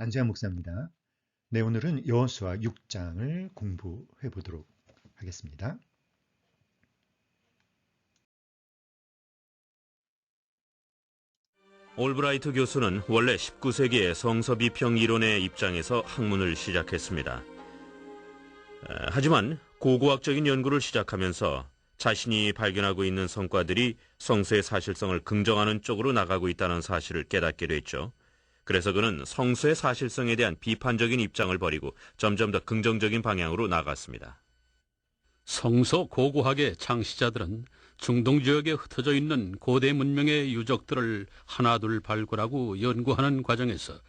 안재환 목사입니다. 네, 오늘은 여호수아 6장을 공부해 보도록 하겠습니다. 올브라이트 교수는 원래 19세기의 성서 비평 이론의 입장에서 학문을 시작했습니다. 하지만 고고학적인 연구를 시작하면서 자신이 발견하고 있는 성과들이 성서의 사실성을 긍정하는 쪽으로 나가고 있다는 사실을 깨닫게 됐죠. 그래서 그는 성서의 사실성에 대한 비판적인 입장을 버리고 점점 더 긍정적인 방향으로 나갔습니다. 성서 고고학의 창시자들은 중동 지역에 흩어져 있는 고대 문명의 유적들을 하나둘 발굴하고 연구하는 과정에서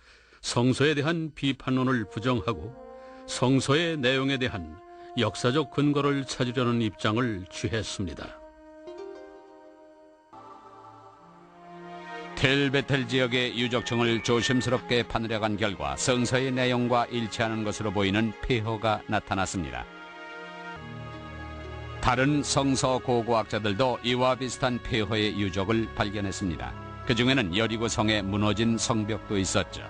성서에 대한 비판론을 부정하고 성서의 내용에 대한 역사적 근거를 찾으려는 입장을 취했습니다. 텔베텔 지역의 유적청을 조심스럽게 파내려간 결과 성서의 내용과 일치하는 것으로 보이는 폐허가 나타났습니다. 다른 성서 고고학자들도 이와 비슷한 폐허의 유적을 발견했습니다. 그 중에는 여리고 성의 무너진 성벽도 있었죠.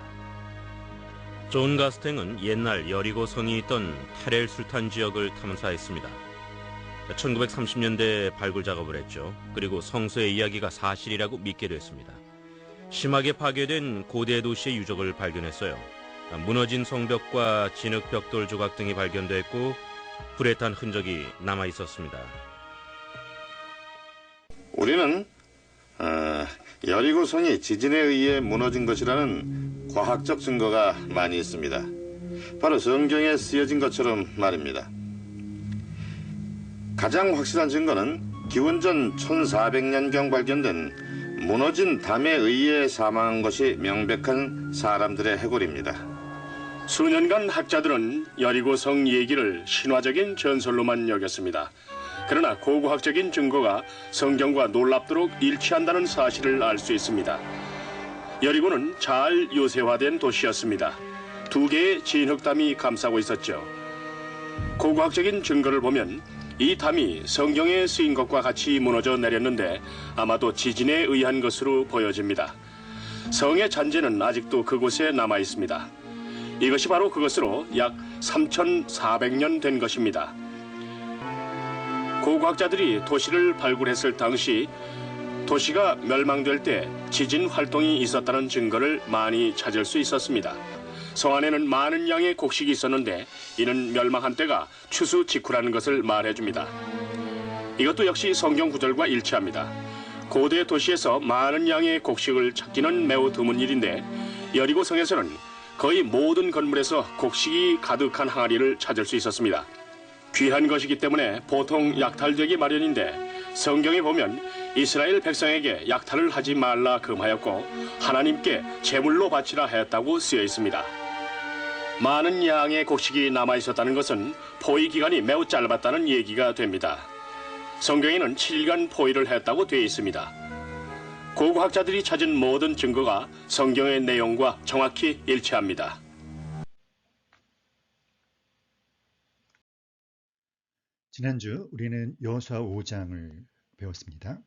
존 가스탱은 옛날 여리고 성이 있던 테렐 술탄 지역을 탐사했습니다. 1930년대에 발굴 작업을 했죠. 그리고 성서의 이야기가 사실이라고 믿게 됐습니다. 심하게 파괴된 고대 도시의 유적을 발견했어요. 무너진 성벽과 진흙 벽돌 조각 등이 발견됐고 불에 탄 흔적이 남아 있었습니다. 우리는 여리고성이 지진에 의해 무너진 것이라는 과학적 증거가 많이 있습니다. 바로 성경에 쓰여진 것처럼 말입니다. 가장 확실한 증거는 기원전 1400년경 발견된 무너진 담에 의해 사망한 것이 명백한 사람들의 해골입니다. 수년간 학자들은 여리고성 얘기를 신화적인 전설로만 여겼습니다. 그러나 고고학적인 증거가 성경과 놀랍도록 일치한다는 사실을 알 수 있습니다. 여리고는 잘 요새화된 도시였습니다. 두 개의 진흙담이 감싸고 있었죠. 고고학적인 증거를 보면 이 담이 성경에 쓰인 것과 같이 무너져 내렸는데 아마도 지진에 의한 것으로 보여집니다. 성의 잔재는 아직도 그곳에 남아 있습니다. 이것이 바로 그것으로 약 3,400년 된 것입니다. 고고학자들이 도시를 발굴했을 당시 도시가 멸망될 때 지진 활동이 있었다는 증거를 많이 찾을 수 있었습니다. 성 안에는 많은 양의 곡식이 있었는데 이는 멸망한 때가 추수 직후라는 것을 말해줍니다. 이것도 역시 성경 구절과 일치합니다. 고대 도시에서 많은 양의 곡식을 찾기는 매우 드문 일인데 여리고 성에서는 거의 모든 건물에서 곡식이 가득한 항아리를 찾을 수 있었습니다. 귀한 것이기 때문에 보통 약탈되기 마련인데 성경에 보면 이스라엘 백성에게 약탈을 하지 말라 금하였고 하나님께 제물로 바치라 하였다고 쓰여 있습니다. 많은 양의 곡식이 남아 있었다는 것은 포위 기간이 매우 짧았다는 얘기가 됩니다. 성경에는 7일간 포위를 했다고 되어 있습니다. 고고학자들이 찾은 모든 증거가 성경의 내용과 정확히 일치합니다. 지난주 우리는 여호수아 5장을 배웠습니다.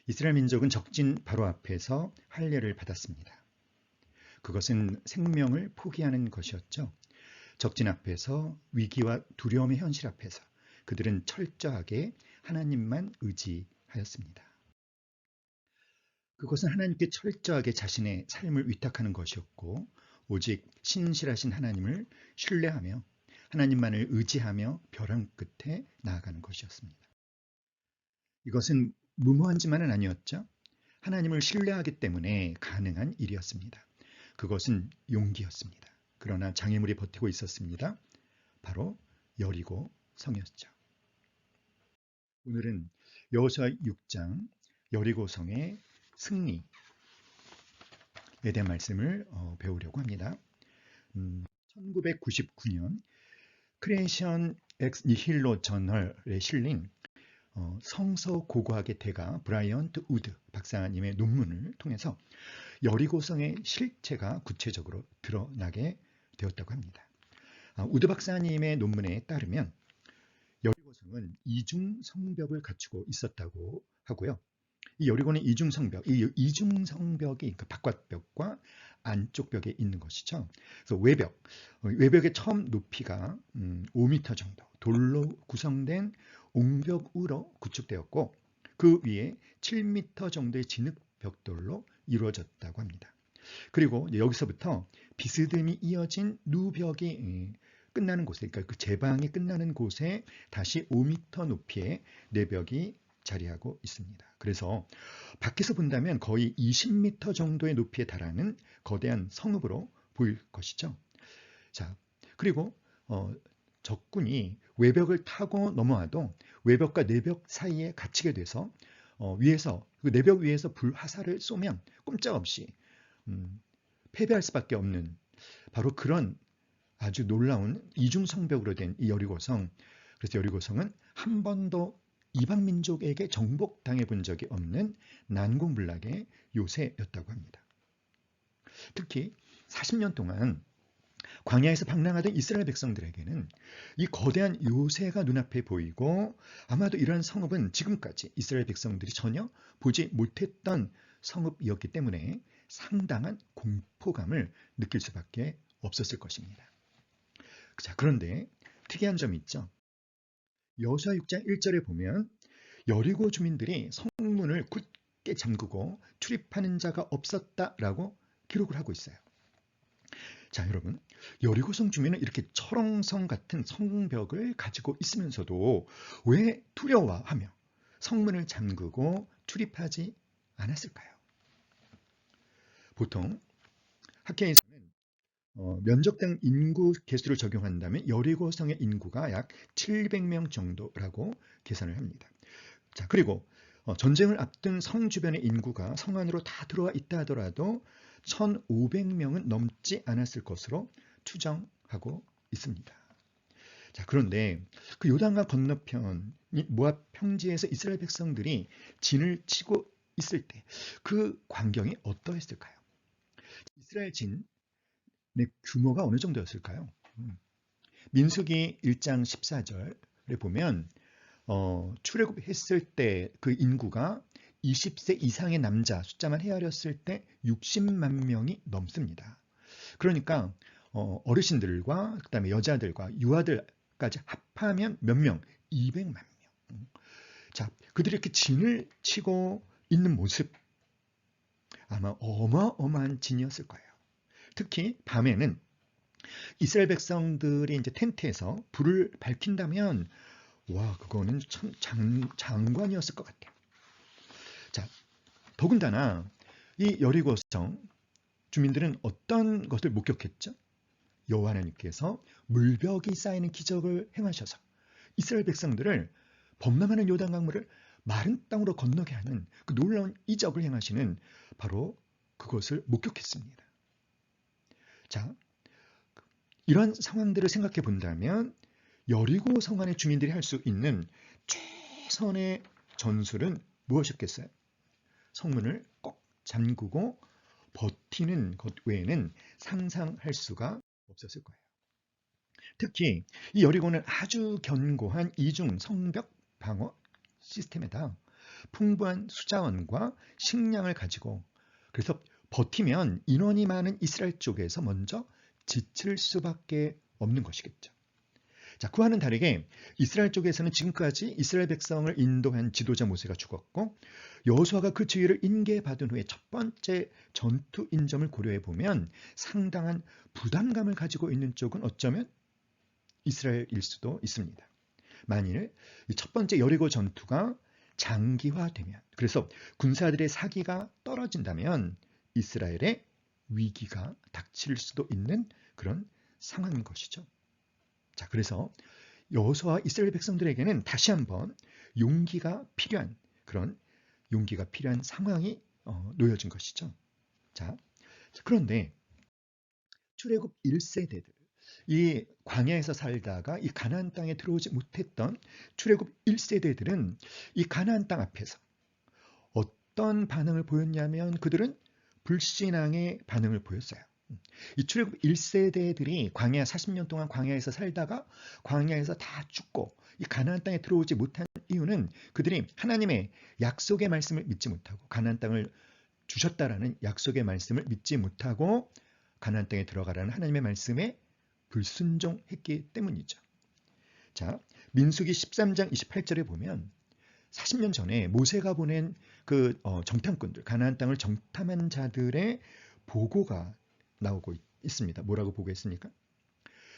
이스라엘 민족은 적진 바로 앞에서 할례를 받았습니다. 그것은 생명을 포기하는 것이었죠. 적진 앞에서 위기와 두려움의 현실 앞에서 그들은 철저하게 하나님만 의지하였습니다. 그것은 하나님께 철저하게 자신의 삶을 위탁하는 것이었고 오직 신실하신 하나님을 신뢰하며 하나님만을 의지하며 벼랑 끝에 나아가는 것이었습니다. 이것은 무모한지만은 아니었죠. 하나님을 신뢰하기 때문에 가능한 일이었습니다. 그것은 용기였습니다. 그러나 장애물이 버티고 있었습니다. 바로 여리고 성이었죠. 오늘은 여호수아 6장 여리고 성의 승리에 대한 말씀을 배우려고 합니다. 1999년 크리에이션 엑스 니힐로 저널에 실린 성서 고고학의 대가 브라이언트 우드 박사님의 논문을 통해서 여리고성의 실체가 구체적으로 드러나게 되었다고 합니다. 우드 박사님의 논문에 따르면 여리고성은 이중 성벽을 갖추고 있었다고 하고요. 이 여리고는 이중성벽, 이 이중성벽이 그 바깥벽과 안쪽 벽에 있는 것이죠. 그래서 외벽의 처음 높이가 5m 정도 돌로 구성된 옹벽으로 구축되었고 그 위에 7m 정도의 진흙 벽돌로 이루어졌다고 합니다. 그리고 여기서부터 비스듬히 이어진 누벽이 끝나는 곳에, 그러니까 그 제방이 끝나는 곳에 다시 5m 높이의 내벽이 자리하고 있습니다. 그래서 밖에서 본다면 거의 20m 정도의 높이에 달하는 거대한 성읍으로 보일 것이죠. 자, 그리고 적군이 외벽을 타고 넘어와도 외벽과 내벽 사이에 갇히게 돼서 위에서 그 내벽 위에서 불화살을 쏘면 꼼짝없이 패배할 수밖에 없는 바로 그런 아주 놀라운 이중성벽으로 된 이 여리고성. 그래서 여리고성은 한 번도 이방 민족에게 정복당해 본 적이 없는 난공불락의 요새였다고 합니다. 특히 40년 동안 광야에서 방랑하던 이스라엘 백성들에게는 이 거대한 요새가 눈앞에 보이고 아마도 이러한 성읍은 지금까지 이스라엘 백성들이 전혀 보지 못했던 성읍이었기 때문에 상당한 공포감을 느낄 수밖에 없었을 것입니다. 자, 그런데 특이한 점이 있죠. 여호수아 6장 1절에 보면 여리고 주민들이 성문을 굳게 잠그고 출입하는 자가 없었다라고 기록을 하고 있어요. 자, 여러분, 여리고성 주민은 이렇게 철옹성 같은 성벽을 가지고 있으면서도 왜 두려워하며 성문을 잠그고 출입하지 않았을까요? 보통 학계에서는 면적당 인구 개수를 적용한다면 여리고성의 인구가 약 700명 정도라고 계산을 합니다. 자, 그리고 전쟁을 앞둔 성 주변의 인구가 성 안으로 다 들어와 있다 하더라도 1,500명은 넘지 않았을 것으로 추정하고 있습니다. 자, 그런데 그 요단강 건너편 모압 평지에서 이스라엘 백성들이 진을 치고 있을 때 그 광경이 어떠했을까요? 이스라엘 진의 규모가 어느 정도였을까요? 민수기 1장 14절에 보면 출애굽했을 때 그 인구가 20세 이상의 남자 숫자만 헤아렸을 때 60만 명이 넘습니다. 그러니까 어르신들과 그다음에 여자들과 유아들까지 합하면 몇 명? 200만 명. 자, 그들이 이렇게 진을 치고 있는 모습 아마 어마어마한 진이었을 거예요. 특히 밤에는 이스라엘 백성들이 이제 텐트에서 불을 밝힌다면 와, 그거는 참 장관이었을 것 같아요. 자, 더군다나 이 여리고성 주민들은 어떤 것을 목격했죠? 여호와 하나님께서 물벽이 쌓이는 기적을 행하셔서 이스라엘 백성들을 범람하는 요단강물을 마른 땅으로 건너게 하는 그 놀라운 이적을 행하시는 바로 그것을 목격했습니다. 자, 이런 상황들을 생각해 본다면 여리고 성 안의 주민들이 할 수 있는 최선의 전술은 무엇이었겠어요? 성문을 꼭 잠그고 버티는 것 외에는 상상할 수가 없었을 거예요. 특히 이 여리고는 아주 견고한 이중 성벽 방어 시스템에다 풍부한 수자원과 식량을 가지고 그래서 버티면 인원이 많은 이스라엘 쪽에서 먼저 지칠 수밖에 없는 것이겠죠. 자, 그와는 다르게 이스라엘 쪽에서는 지금까지 이스라엘 백성을 인도한 지도자 모세가 죽었고 여호수아가 그 지위를 인계받은 후에 첫 번째 전투 인점을 고려해 보면 상당한 부담감을 가지고 있는 쪽은 어쩌면 이스라엘일 수도 있습니다. 만일 첫 번째 여리고 전투가 장기화되면 그래서 군사들의 사기가 떨어진다면 이스라엘의 위기가 닥칠 수도 있는 그런 상황인 것이죠. 자, 그래서 여호수아와 이스라엘 백성들에게는 다시 한번 용기가 필요한 그런 용기가 필요한 상황이 놓여진 것이죠. 자, 그런데 출애굽 1세대들 이 광야에서 살다가 이 가나안 땅에 들어오지 못했던 출애굽 1세대들은 이 가나안 땅 앞에서 어떤 반응을 보였냐면 그들은 불신앙의 반응을 보였어요. 이 출애굽 1세대들이 광야 40년 동안 광야에서 살다가 광야에서 다 죽고 이 가나안 땅에 들어오지 못한 이유는 그들이 하나님의 약속의 말씀을 믿지 못하고 가나안 땅을 주셨다라는 약속의 말씀을 믿지 못하고 가나안 땅에 들어가라는 하나님의 말씀에 불순종했기 때문이죠. 자, 민수기 13장 28절에 보면 40년 전에 모세가 보낸 그 정탐꾼들, 가나안 땅을 정탐한 자들의 보고가 나오고 있습니다. 뭐라고 보고했습니까?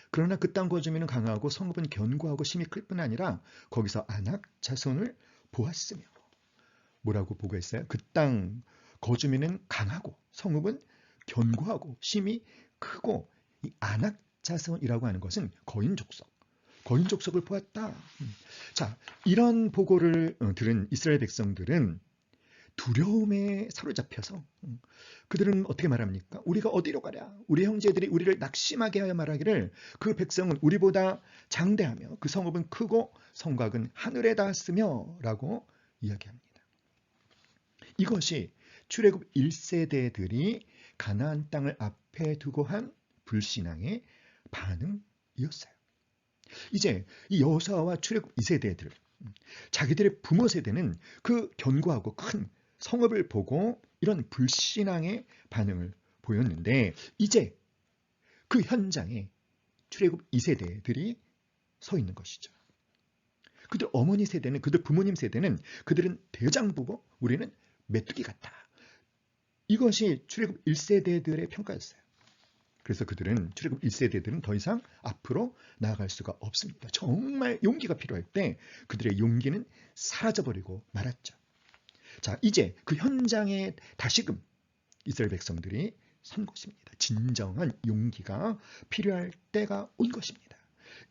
그러나 그 땅 거주민은 강하고 성읍은 견고하고 심히 클 뿐 아니라 거기서 아낙 자손을 보았으며, 뭐라고 보고했어요? 그 땅 거주민은 강하고 성읍은 견고하고 심히 크고 이 아낙 자손이라고 하는 것은 거인족속을 보았다. 자, 이런 보고를 들은 이스라엘 백성들은 두려움에 사로잡혀서 그들은 어떻게 말합니까? 우리가 어디로 가랴? 우리 형제들이 우리를 낙심하게 하여 말하기를 그 백성은 우리보다 장대하며 그 성읍은 크고 성곽은 하늘에 닿았으며 라고 이야기합니다. 이것이 출애굽 1세대들이 가나안 땅을 앞에 두고 한 불신앙의 반응이었어요. 이제 이 여호수아와 출애굽 2세대들, 자기들의 부모 세대는 그 견고하고 큰 성읍을 보고 이런 불신앙의 반응을 보였는데, 이제 그 현장에 출애굽 2세대들이 서 있는 것이죠. 그들 어머니 세대는, 그들 부모님 세대는 그들은 대장부고 우리는 메뚜기 같다. 이것이 출애굽 1세대들의 평가였어요. 그래서 그들은, 출애굽 1세대들은 더 이상 앞으로 나아갈 수가 없습니다. 정말 용기가 필요할 때 그들의 용기는 사라져버리고 말았죠. 자, 이제 그 현장에 다시금 이스라엘 백성들이 선 것입니다. 진정한 용기가 필요할 때가 온 것입니다.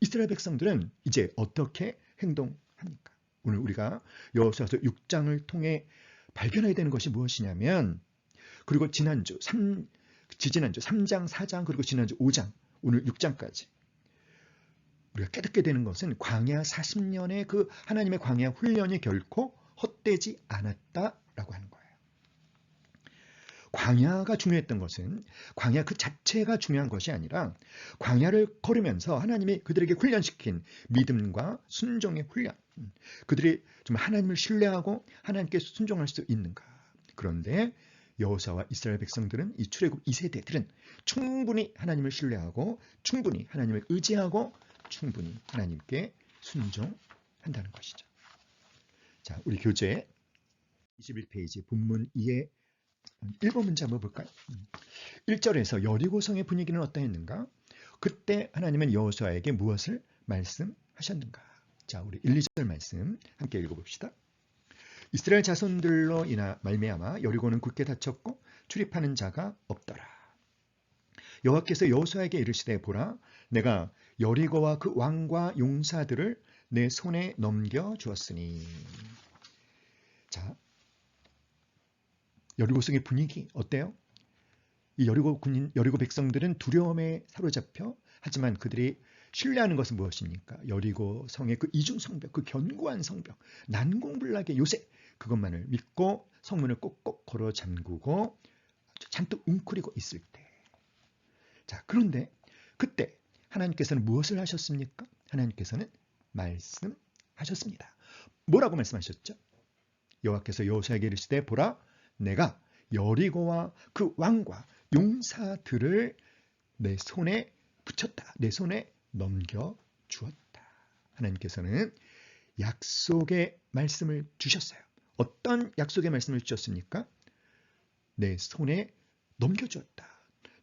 이스라엘 백성들은 이제 어떻게 행동합니까? 오늘 우리가 여호수아서 6장을 통해 발견해야 되는 것이 무엇이냐면, 그리고 지지난주 3장, 4장, 그리고 지난주 5장, 오늘 6장까지 우리가 깨닫게 되는 것은 광야 40년의 그 하나님의 광야 훈련이 결코 헛되지 않았다라고 하는 거예요. 광야가 중요했던 것은 광야 그 자체가 중요한 것이 아니라 광야를 걸으면서 하나님이 그들에게 훈련시킨 믿음과 순종의 훈련, 그들이 좀 하나님을 신뢰하고 하나님께 순종할 수 있는가. 그런데 여호수아와 이스라엘 백성들은, 이 출애굽 2세대들은 충분히 하나님을 신뢰하고 충분히 하나님을 의지하고 충분히 하나님께 순종한다는 것이죠. 자, 우리 교재 21페이지 본문 2의 1번 문제 한번 볼까요? 1절에서 여리고성의 분위기는 어떠했는가? 그때 하나님은 여호수아에게 무엇을 말씀하셨는가? 자, 우리 1, 2절 말씀 함께 읽어봅시다. 이스라엘 자손들로 인하 말미암아 여리고는 굳게 닫혔고 출입하는 자가 없더라. 여호와께서 여호수아에게 이르시되, 보라, 내가 여리고와 그 왕과 용사들을 내 손에 넘겨 주었으니. 자, 여리고성의 분위기 어때요? 이 여리고 백성들은 두려움에 사로잡혀, 하지만 그들이 신뢰하는 것은 무엇입니까? 여리고 성의 그 이중 성벽, 그 견고한 성벽, 난공불락의 요새, 그것만을 믿고 성문을 꼭꼭 걸어 잠그고 잔뜩 웅크리고 있을 때. 자, 그런데 그때 하나님께서는 무엇을 하셨습니까? 하나님께서는 말씀하셨습니다. 뭐라고 말씀하셨죠? 여호와께서 여호수아에게 이르시되, 보라, 내가 여리고와 그 왕과 용사들을 내 손에 붙였다. 내 손에 넘겨 주었다. 하나님께서는 약속의 말씀을 주셨어요. 어떤 약속의 말씀을 주셨습니까? 내 손에 넘겨주었다.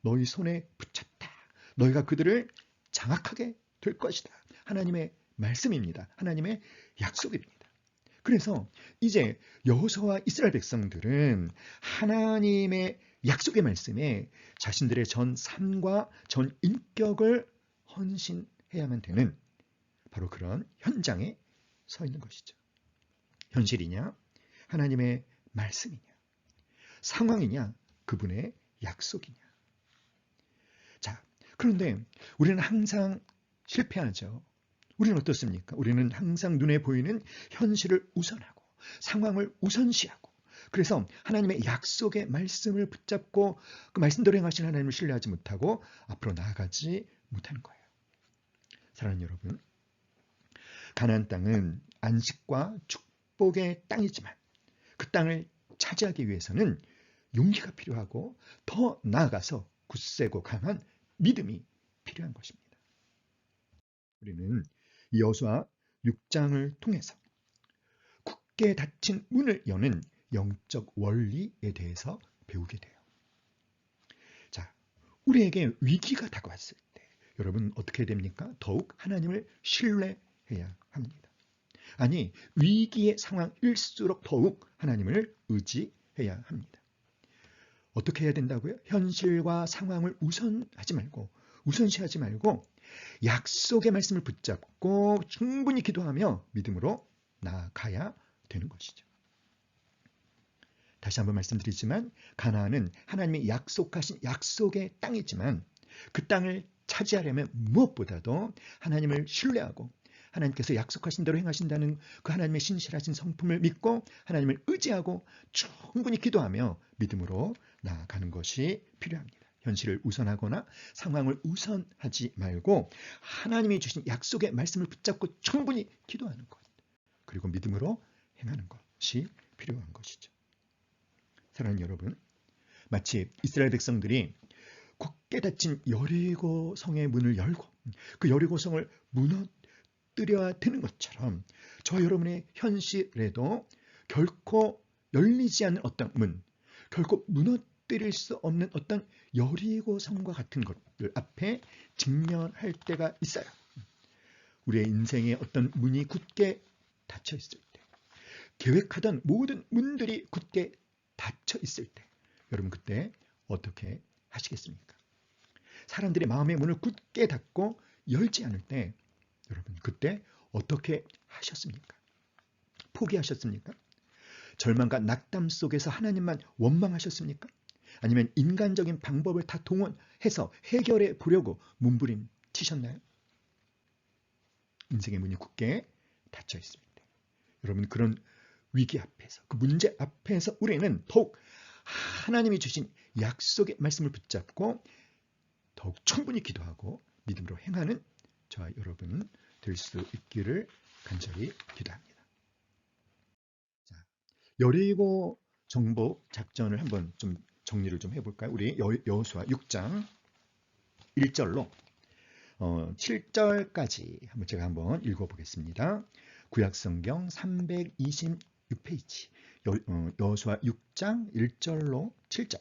너희 손에 붙였다. 너희가 그들을 장악하게 될 것이다. 하나님의 말씀입니다. 하나님의 약속입니다. 그래서 이제 여호수아와 이스라엘 백성들은 하나님의 약속의 말씀에 자신들의 전 삶과 전 인격을 헌신해야만 되는 바로 그런 현장에 서 있는 것이죠. 현실이냐? 하나님의 말씀이냐? 상황이냐? 그분의 약속이냐? 자, 그런데 우리는 항상 실패하죠. 우리는 어떻습니까? 우리는 항상 눈에 보이는 현실을 우선하고 상황을 우선시하고 그래서 하나님의 약속의 말씀을 붙잡고 그 말씀대로 행하신 하나님을 신뢰하지 못하고 앞으로 나아가지 못하는 거예요. 사랑하는 여러분, 가나안 땅은 안식과 축복의 땅이지만 그 땅을 차지하기 위해서는 용기가 필요하고 더 나아가서 굳세고 강한 믿음이 필요한 것입니다. 우리는 여호수아 6장을 통해서 굳게 닫힌 문을 여는 영적 원리에 대해서 배우게 돼요. 자, 우리에게 위기가 다가왔을 때 여러분 어떻게 됩니까? 더욱 하나님을 신뢰해야 합니다. 아니, 위기의 상황일수록 더욱 하나님을 의지해야 합니다. 어떻게 해야 된다고요? 현실과 상황을 우선시하지 말고 약속의 말씀을 붙잡고 충분히 기도하며 믿음으로 나아가야 되는 것이죠. 다시 한번 말씀드리지만 가나안은 하나님이 약속하신 약속의 땅이지만 그 땅을 차지하려면 무엇보다도 하나님을 신뢰하고 하나님께서 약속하신 대로 행하신다는 그 하나님의 신실하신 성품을 믿고 하나님을 의지하고 충분히 기도하며 믿음으로 나아가는 것이 필요합니다. 현실을 우선하거나 상황을 우선하지 말고 하나님이 주신 약속의 말씀을 붙잡고 충분히 기도하는 것, 그리고 믿음으로 행하는 것이 필요한 것이죠. 사랑하는 여러분, 마치 이스라엘 백성들이 굳게 닫힌 여리고 성의 문을 열고 그 여리고 성을 무너뜨려야 되는 것처럼 저 여러분의 현실에도 결코 열리지 않는 어떤 문, 결코 무너뜨릴 수 없는 어떤 여리고 성과 같은 것들 앞에 직면할 때가 있어요. 우리의 인생에 어떤 문이 굳게 닫혀 있을 때, 계획하던 모든 문들이 굳게 닫혀 있을 때, 여러분 그때 어떻게 하시겠습니까? 사람들이 마음의 문을 굳게 닫고 열지 않을 때 여러분 그때 어떻게 하셨습니까? 포기하셨습니까? 절망과 낙담 속에서 하나님만 원망하셨습니까? 아니면 인간적인 방법을 다 동원해서 해결해 보려고 몸부림치셨나요? 인생의 문이 굳게 닫혀 있습니다. 여러분 그런 위기 앞에서, 그 문제 앞에서 우리는 더욱 하나님이 주신 약속의 말씀을 붙잡고 더욱 충분히 기도하고 믿음으로 행하는 저와 여러분 될 수 있기를 간절히 기도합니다. 자, 여리고 정복 작전을 한번 좀 정리를 좀 해볼까요? 우리 여호수아 6장 1절로 7절까지 한번 제가 한번 읽어보겠습니다. 구약성경 326페이지 여호수아 6장 1절로 7절.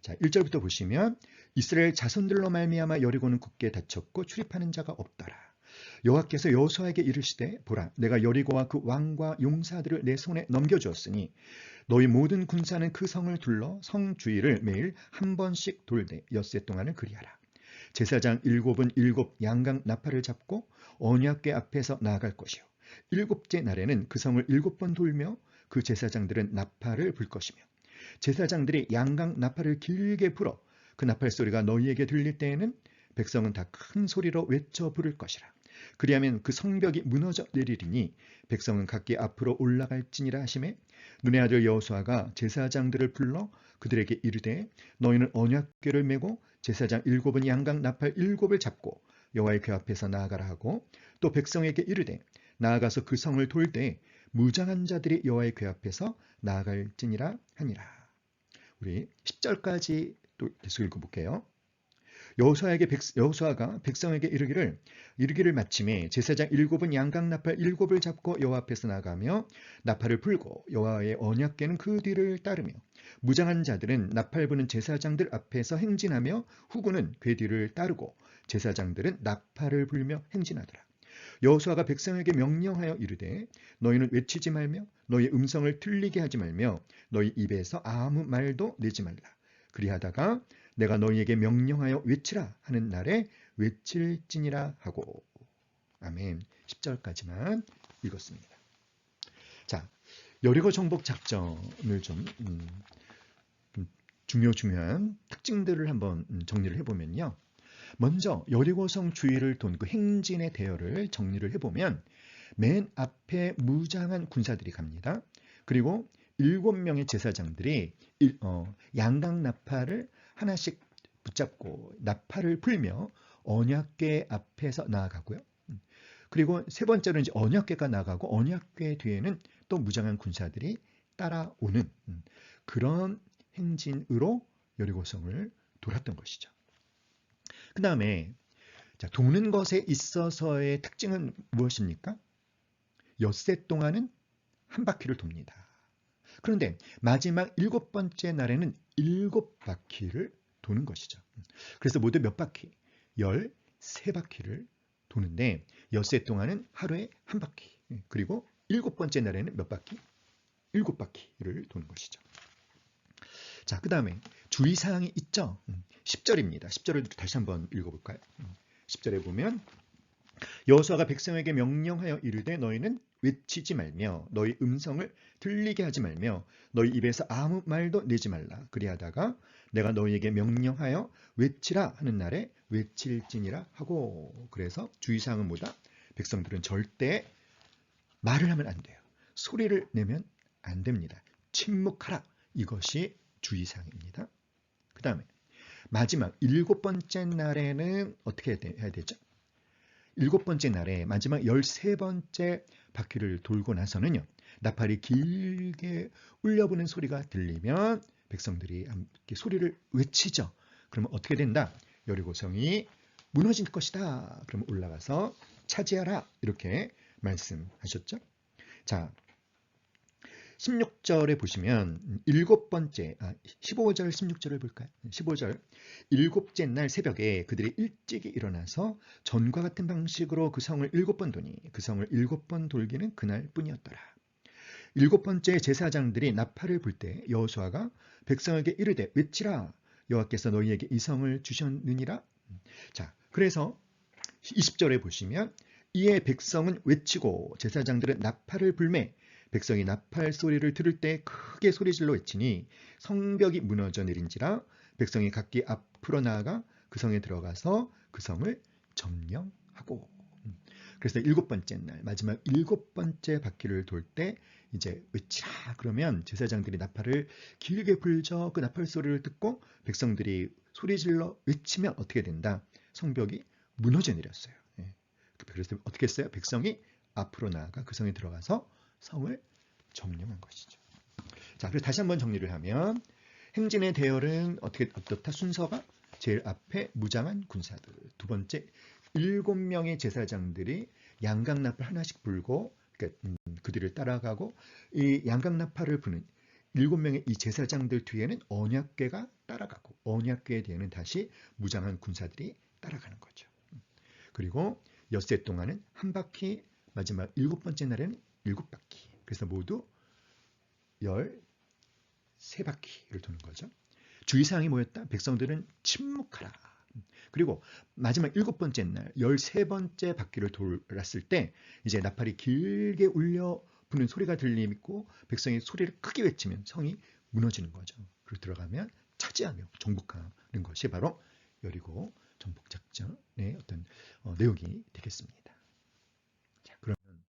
자, 1절부터 보시면 이스라엘 자손들로 말미암아 여리고는 굳게 닫혔고 출입하는 자가 없더라. 여호와께서 여호수아에게 이르시되 보라, 내가 여리고와 그 왕과 용사들을 내 손에 넘겨주었으니 너희 모든 군사는 그 성을 둘러 성 주위를 매일 한 번씩 돌되 엿새 동안을 그리하라. 제사장 7은 7 양강 나팔을 잡고 언약궤 앞에서 나아갈 것이요, 7째 날에는 그 성을 7번 돌며 그 제사장들은 나팔을 불 것이며 제사장들이 양강 나팔을 길게 불어 그 나팔 소리가 너희에게 들릴 때에는 백성은 다 큰 소리로 외쳐 부를 것이라. 그리하면 그 성벽이 무너져 내리리니 백성은 각기 앞으로 올라갈지니라 하시매, 눈의 아들 여호수아가 제사장들을 불러 그들에게 이르되 너희는 언약궤를 메고 제사장 7은 양강 나팔 7을 잡고 여호와의 궤 앞에서 나아가라 하고, 또 백성에게 이르되 나아가서 그 성을 돌 때 무장한 자들이 여호와의 궤 앞에서 나아갈지니라 하니라. 우리 10절까지 또 계속 읽어볼게요. 여호수아가 백성에게 이르기를 마침에 제사장 7은 양강 나팔 7을 잡고 여호와 앞에서 나가며 나팔을 불고 여호와의 언약궤는 그 뒤를 따르며 무장한 자들은 나팔 부는 제사장들 앞에서 행진하며 후군은 궤 뒤를 따르고 제사장들은 나팔을 불며 행진하더라. 여호수아가 백성에게 명령하여 이르되 너희는 외치지 말며 너희 음성을 들리게 하지 말며 너희 입에서 아무 말도 내지 말라. 그리하다가 내가 너희에게 명령하여 외치라 하는 날에 외칠지니라 하고. 아멘. 10절까지만 읽었습니다. 자, 여리고 정복 작전을 좀 중요한 특징들을 한번 정리를 해보면요. 먼저 여리고성 주위를 돈 그 행진의 대열을 정리를 해보면 맨 앞에 무장한 군사들이 갑니다. 그리고 7명의 제사장들이 양각 나팔을 하나씩 붙잡고 나팔을 불며 언약궤 앞에서 나아가고요. 그리고 세 번째로 이제 언약궤가 나가고 언약궤 뒤에는 또 무장한 군사들이 따라오는 그런 행진으로 여리고성을 돌았던 것이죠. 그 다음에 도는 것에 있어서의 특징은 무엇입니까? 엿새 동안은 한 바퀴를 돕니다. 그런데 마지막 7번째 날에는 7바퀴를 도는 것이죠. 그래서 모두 몇 바퀴? 13바퀴를 도는데 엿새 동안은 하루에 한 바퀴, 그리고 7번째 날에는 몇 바퀴? 7바퀴를 도는 것이죠. 자, 그 다음에 주의사항이 있죠. 10절입니다. 10절을 다시 한번 읽어볼까요? 10절에 보면 여호수아가 백성에게 명령하여 이르되 너희는 외치지 말며 너희 음성을 들리게 하지 말며 너희 입에서 아무 말도 내지 말라. 그리하다가 내가 너희에게 명령하여 외치라 하는 날에 외칠지니라 하고. 그래서 주의사항은 뭐다? 백성들은 절대 말을 하면 안 돼요. 소리를 내면 안 됩니다. 침묵하라. 이것이 주의사항입니다. 그 다음에 마지막 7번째 날에는 어떻게 해야 되죠? 7번째 날에 마지막 13번째 바퀴를 돌고 나서는요. 나팔이 길게 울려부는 소리가 들리면 백성들이 함께 소리를 외치죠. 그러면 어떻게 된다? 여리고성이 무너질 것이다. 그러면 올라가서 차지하라. 이렇게 말씀하셨죠. 자, 16절에 보시면 15절 16절을 볼까요? 15절 7째 날 새벽에 그들이 일찍이 일어나서 전과 같은 방식으로 그 성을 7번 도니 그 성을 7번 돌기는 그날뿐이었더라. 7번째 제사장들이 나팔을 불 때 여호수아가 백성에게 이르되 외치라. 여호와께서 너희에게 이 성을 주셨느니라. 자, 그래서 20절에 보시면 이에 백성은 외치고 제사장들은 나팔을 불매 백성이 나팔 소리를 들을 때 크게 소리질러 외치니 성벽이 무너져 내린지라. 백성이 각기 앞으로 나아가 그 성에 들어가서 그 성을 점령하고. 그래서 7번째 날 마지막 7번째 바퀴를 돌 때 이제 외치라 그러면 제사장들이 나팔을 길게 불죠. 그 나팔 소리를 듣고 백성들이 소리질러 외치면 어떻게 된다? 성벽이 무너져 내렸어요. 그래서 어떻게 했어요? 백성이 앞으로 나아가 그 성에 들어가서 성을 점령한 것이죠. 자, 그래서 다시 한번 정리를 하면 행진의 대열은 어떻다? 순서가 제일 앞에 무장한 군사들, 두 번째 7명의 제사장들이 양각나팔 하나씩 불고 그들을 따라가고 이 양각나팔을 부는 7명의 이 제사장들 뒤에는 언약궤가 따라가고 언약궤에 뒤에는 다시 무장한 군사들이 따라가는 거죠. 그리고 엿새 동안은 한 바퀴, 마지막 7번째 날에는 7바퀴. 그래서 모두 13바퀴를 도는 거죠. 주의사항이 뭐였다? 백성들은 침묵하라. 그리고 마지막 7번째 날 13번째 바퀴를 돌았을 때 이제 나팔이 길게 울려 부는 소리가 들리고 백성이 소리를 크게 외치면 성이 무너지는 거죠. 그리고 들어가면 차지하며 정복하는 것이 바로 여리고 정복 작전의 어떤 내용이 되겠습니다. 자, 그러면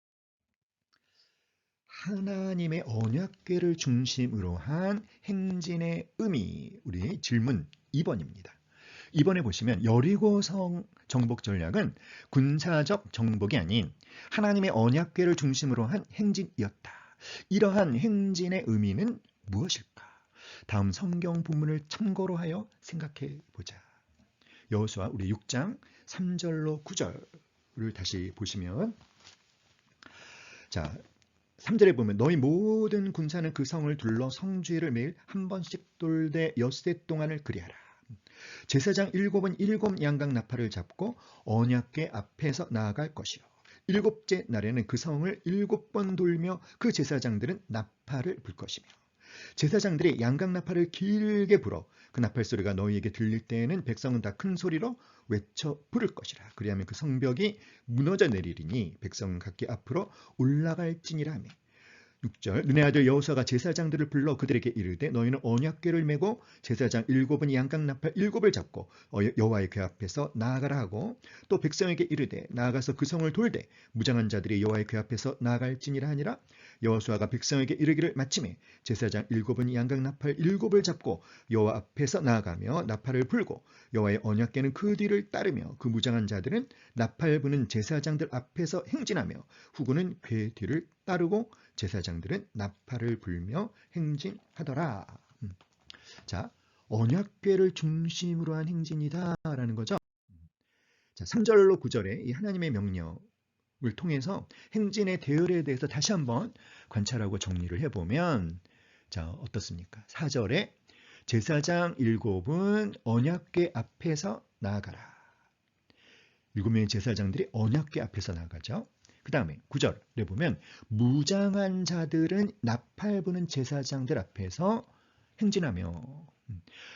하나님의 언약궤를 중심으로 한 행진의 의미, 우리 질문 2번입니다. 2번에 보시면 여리고성 정복 전략은 군사적 정복이 아닌 하나님의 언약궤를 중심으로 한 행진이었다. 이러한 행진의 의미는 무엇일까? 다음 성경 본문을 참고로 하여 생각해 보자. 여호수아 우리 6장 3절로 9절을 다시 보시면 자, 3절에 보면 너희 모든 군사는 그 성을 둘러 성주의를 매일 한 번씩 돌되 엿새 동안을 그리하라. 제사장 7은 7 양각 나팔을 잡고 언약궤 앞에서 나아갈 것이요. 7째 날에는 그 성을 7번 돌며 그 제사장들은 나팔을 불 것이며 제사장들이 양각 나팔을 길게 불어 그 나팔 소리가 너희에게 들릴 때에는 백성은 다 큰 소리로 외쳐 부를 것이라. 그리하면 그 성벽이 무너져 내리리니 백성은 각기 앞으로 올라갈지니라 하며 6절 눈의 아들 여호수아가 제사장들을 불러 그들에게 이르되 너희는 언약궤를 메고 제사장 7은 양각 나팔 7을 잡고 여호와의 궤 앞에서 나아가라 하고 또 백성에게 이르되 나아가서 그 성을 돌되 무장한 자들이 여호와의 궤 앞에서 나아갈지니라 하니라. 여호수아가 백성에게 이르기를 마침에 제사장 7은 양각 나팔 7을 잡고 여호와 앞에서 나아가며 나팔을 불고 여호와의 언약궤는 그 뒤를 따르며 그 무장한 자들은 나팔 부는 제사장들 앞에서 행진하며 후군은 궤 뒤를 따르고 제사장들은 나팔을 불며 행진하더라. 자, 언약궤를 중심으로 한 행진이다라는 거죠. 자, 3절로 9절에 이 하나님의 명령을 통해서 행진의 대열에 대해서 다시 한번 관찰하고 정리를 해보면 자, 어떻습니까? 4절에 제사장 7은 언약궤 앞에서 나아가라. 7명의 제사장들이 언약궤 앞에서 나아가죠. 그 다음에 9절에 보면 무장한 자들은 나팔 부는 제사장들 앞에서 행진하며,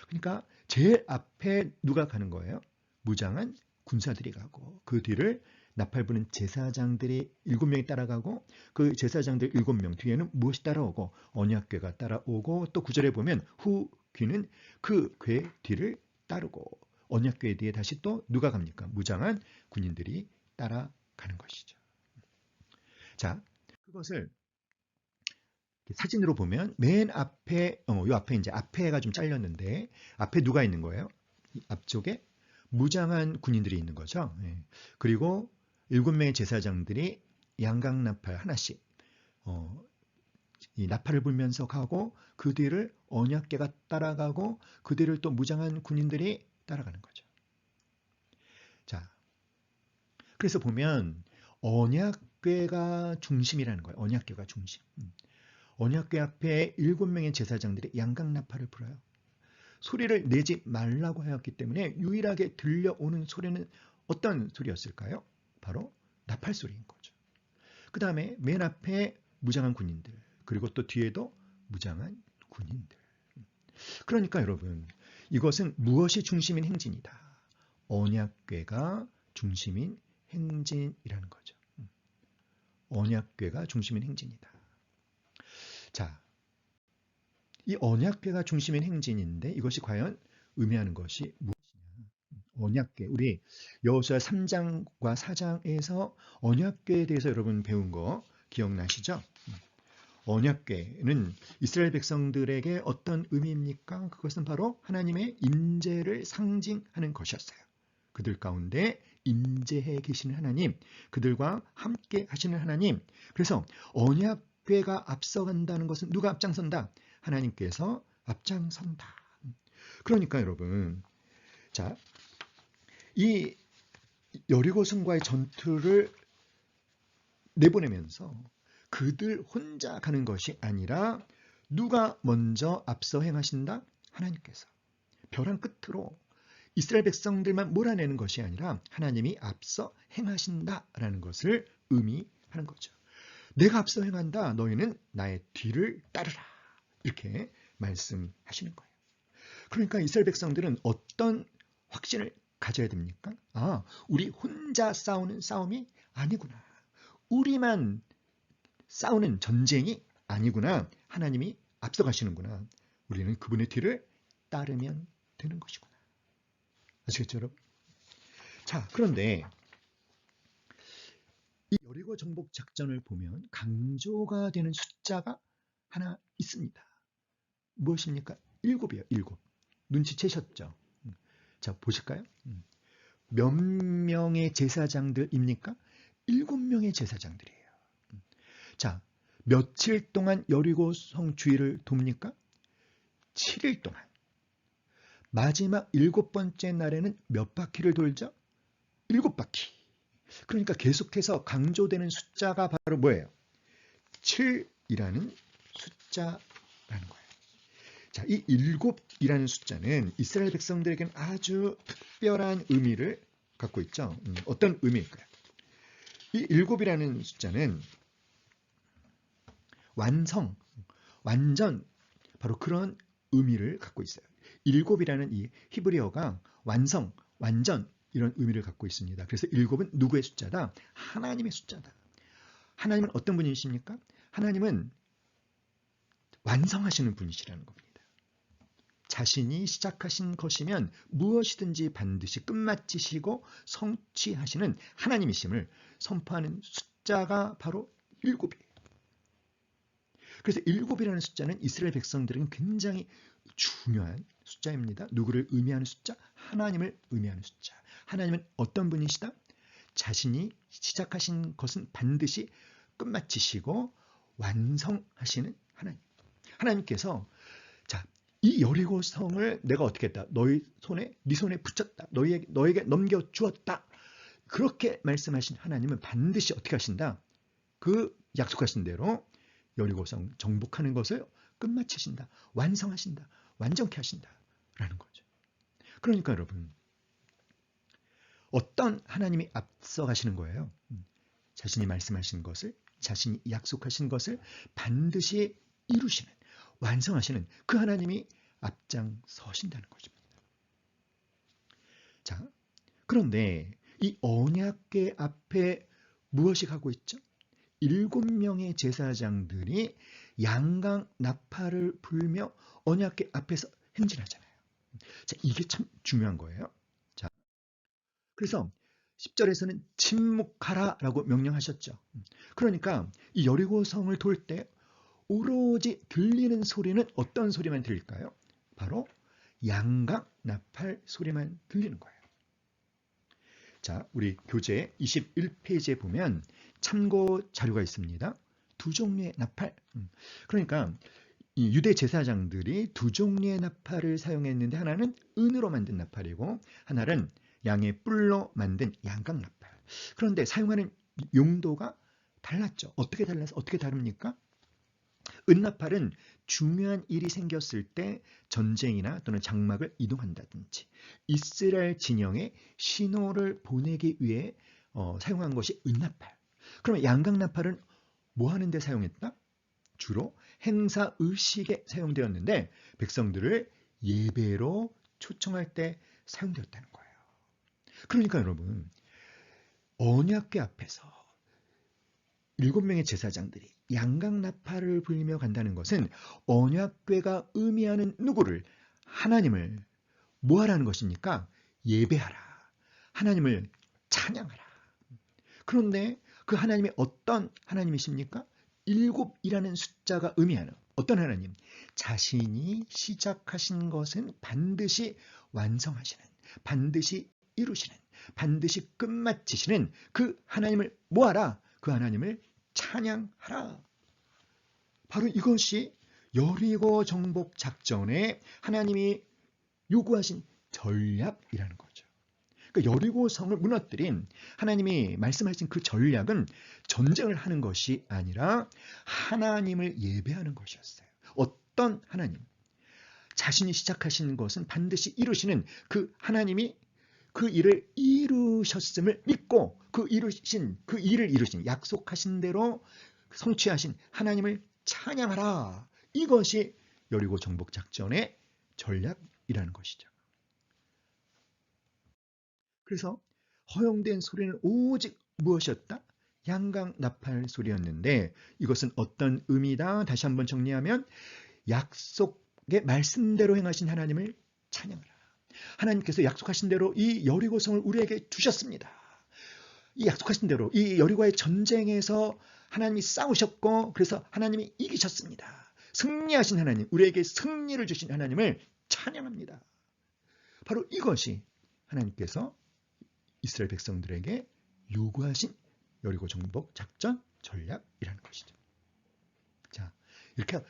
그러니까 제일 앞에 누가 가는 거예요? 무장한 군사들이 가고 그 뒤를 나팔 부는 제사장들이 7명이 따라가고 그 제사장들 7명 뒤에는 무엇이 따라오고 언약궤가 따라오고 또 9절에 보면 후 귀는 그 궤 뒤를 따르고 언약궤 뒤에 다시 또 누가 갑니까? 무장한 군인들이 따라가는 것이죠. 자, 그것을 사진으로 보면 맨 앞에, 요 앞에 이제 앞에가 좀 잘렸는데 앞에 누가 있는 거예요? 앞쪽에 무장한 군인들이 있는 거죠. 그리고 7명의 제사장들이 양각나팔 하나씩 이 나팔을 불면서 가고 그 뒤를 언약궤가 따라가고 그 뒤를 또 무장한 군인들이 따라가는 거죠. 자, 그래서 보면 언약궤가 중심이라는 거예요. 언약궤가 중심. 언약궤 앞에 7명의 제사장들이 양각나팔을 불어요. 소리를 내지 말라고 하였기 때문에 유일하게 들려오는 소리는 어떤 소리였을까요? 바로 나팔 소리인 거죠. 그 다음에 맨 앞에 무장한 군인들, 그리고 또 뒤에도 무장한 군인들. 그러니까 여러분, 이것은 무엇이 중심인 행진이다. 언약궤가 중심인 행진이라는 거죠. 언약궤가 중심인 행진이다. 자, 이 언약궤가 중심인 행진인데 이것이 과연 의미하는 것이 무엇이냐? 언약궤, 우리 여호수아 3장과 4장에서 언약궤에 대해서 여러분 배운 거 기억나시죠? 언약궤는 이스라엘 백성들에게 어떤 의미입니까? 그것은 바로 하나님의 임재를 상징하는 것이었어요. 그들 가운데 임재해 계시는 하나님, 그들과 함께 하시는 하나님. 그래서 언약궤가 앞서간다는 것은 누가 앞장선다? 하나님께서 앞장선다. 그러니까 여러분, 자, 이 여리고성과의 전투를 내보내면서 그들 혼자 가는 것이 아니라 누가 먼저 앞서 행하신다? 하나님께서. 벼랑 끝으로 이스라엘 백성들만 몰아내는 것이 아니라 하나님이 앞서 행하신다라는 것을 의미하는 거죠. 내가 앞서 행한다. 너희는 나의 뒤를 따르라. 이렇게 말씀하시는 거예요. 그러니까 이스라엘 백성들은 어떤 확신을 가져야 됩니까? 아, 우리 혼자 싸우는 싸움이 아니구나. 우리만 싸우는 전쟁이 아니구나. 하나님이 앞서가시는구나. 우리는 그분의 뒤를 따르면 되는 것이구나. 아시겠죠, 여러분? 자, 그런데 이 여리고 정복 작전을 보면 강조가 되는 숫자가 하나 있습니다. 무엇입니까? 7이에요. 7. 눈치채셨죠? 자, 보실까요? 몇 명의 제사장들입니까? 7명의 제사장들이에요. 자, 며칠 동안 여리고성 주위를 돕니까? 7일 동안. 마지막 7번째 날에는 몇 바퀴를 돌죠? 7바퀴. 그러니까 계속해서 강조되는 숫자가 바로 뭐예요? 7이라는 숫자라는 거예요. 자, 이 7이라는 숫자는 이스라엘 백성들에게는 아주 특별한 의미를 갖고 있죠. 어떤 의미일까요? 이 7이라는 숫자는 완성, 완전, 바로 그런 의미를 갖고 있어요. 7이라는 이 히브리어가 완성, 완전 이런 의미를 갖고 있습니다. 그래서 7은 누구의 숫자다? 하나님의 숫자다. 하나님은 어떤 분이십니까? 하나님은 완성하시는 분이시라는 겁니다. 자신이 시작하신 것이면 무엇이든지 반드시 끝마치시고 성취하시는 하나님이심을 선포하는 숫자가 바로 7이에요. 그래서 7이라는 숫자는 이스라엘 백성들은 굉장히 중요한 숫자입니다. 누구를 의미하는 숫자? 하나님을 의미하는 숫자. 하나님은 어떤 분이시다? 자신이 시작하신 것은 반드시 끝마치시고 완성하시는 하나님. 하나님께서 자, 이 여리고 성을 내가 어떻게 했다? 네 손에 붙였다. 너에게 넘겨 주었다. 그렇게 말씀하신 하나님은 반드시 어떻게 하신다? 그 약속하신 대로 여리고성 정복하는 것을 끝마치신다. 완성하신다. 완전케 하신다라는 거죠. 그러니까 여러분, 어떤 하나님이 앞서가시는 거예요? 자신이 말씀하신 것을, 자신이 약속하신 것을 반드시 이루시는, 완성하시는 그 하나님이 앞장서신다는 것입니다. 자, 그런데 이 언약궤 앞에 무엇이 가고 있죠? 7명의 제사장들이 양강 나팔을 불며 언약궤 앞에서 행진하잖아요. 자, 이게 참 중요한 거예요. 자, 그래서 10절에서는 침묵하라라고 명령하셨죠. 그러니까 이 여리고성을 돌 때 오로지 들리는 소리는 어떤 소리만 들릴까요? 바로 양강 나팔 소리만 들리는 거예요. 자, 우리 교재 21페이지에 보면 참고 자료가 있습니다. 2종류의 나팔. 그러니까 이 유대 제사장들이 2종류의 나팔을 사용했는데 하나는 은으로 만든 나팔이고 하나는 양의 뿔로 만든 양강 나팔. 그런데 사용하는 용도가 달랐죠. 어떻게 달라서 어떻게 다릅니까? 은나팔은 중요한 일이 생겼을 때 전쟁이나 또는 장막을 이동한다든지 이스라엘 진영에 신호를 보내기 위해 사용한 것이 은나팔. 그러면 양강나팔은 뭐 하는 데 사용했다? 주로 행사 의식에 사용되었는데 백성들을 예배로 초청할 때 사용되었다는 거예요. 그러니까 여러분, 언약궤 앞에서 7명의 제사장들이 양강나팔을 불리며 간다는 것은 언약궤가 의미하는 누구를? 하나님을 뭐 하라는 것입니까? 예배하라. 하나님을 찬양하라. 그런데 그 하나님이 어떤 하나님이십니까? 7이라는 숫자가 의미하는 어떤 하나님? 자신이 시작하신 것은 반드시 완성하시는, 반드시 이루시는, 반드시 끝마치시는 그 하나님을 뭐하라? 그 하나님을 찬양하라. 바로 이것이 여리고 정복 작전에 하나님이 요구하신 전략이라는 거죠. 그러니까 여리고 성을 무너뜨린 하나님이 말씀하신 그 전략은 전쟁을 하는 것이 아니라 하나님을 예배하는 것이었어요. 어떤 하나님? 자신이 시작하신 것은 반드시 이루시는 그 하나님이 그 일을 이루셨음을 믿고 그 일을 이루신 약속하신 대로 성취하신 하나님을 찬양하라. 이것이 여리고 정복 작전의 전략이라는 것이죠. 그래서 허용된 소리는 오직 무엇이었다? 양강 나팔 소리였는데 이것은 어떤 의미다? 다시 한번 정리하면 약속의 말씀대로 행하신 하나님을 찬양하라. 하나님께서 약속하신 대로 이 여리고성을 우리에게 주셨습니다. 이 약속하신 대로 이 여리고의 전쟁에서 하나님이 싸우셨고 그래서 하나님이 이기셨습니다. 승리하신 하나님, 우리에게 승리를 주신 하나님을 찬양합니다. 바로 이것이 하나님께서 이스라엘 백성들에게 요구하신 여리고 정복 작전 전략이라는 것이죠. 자, 이렇게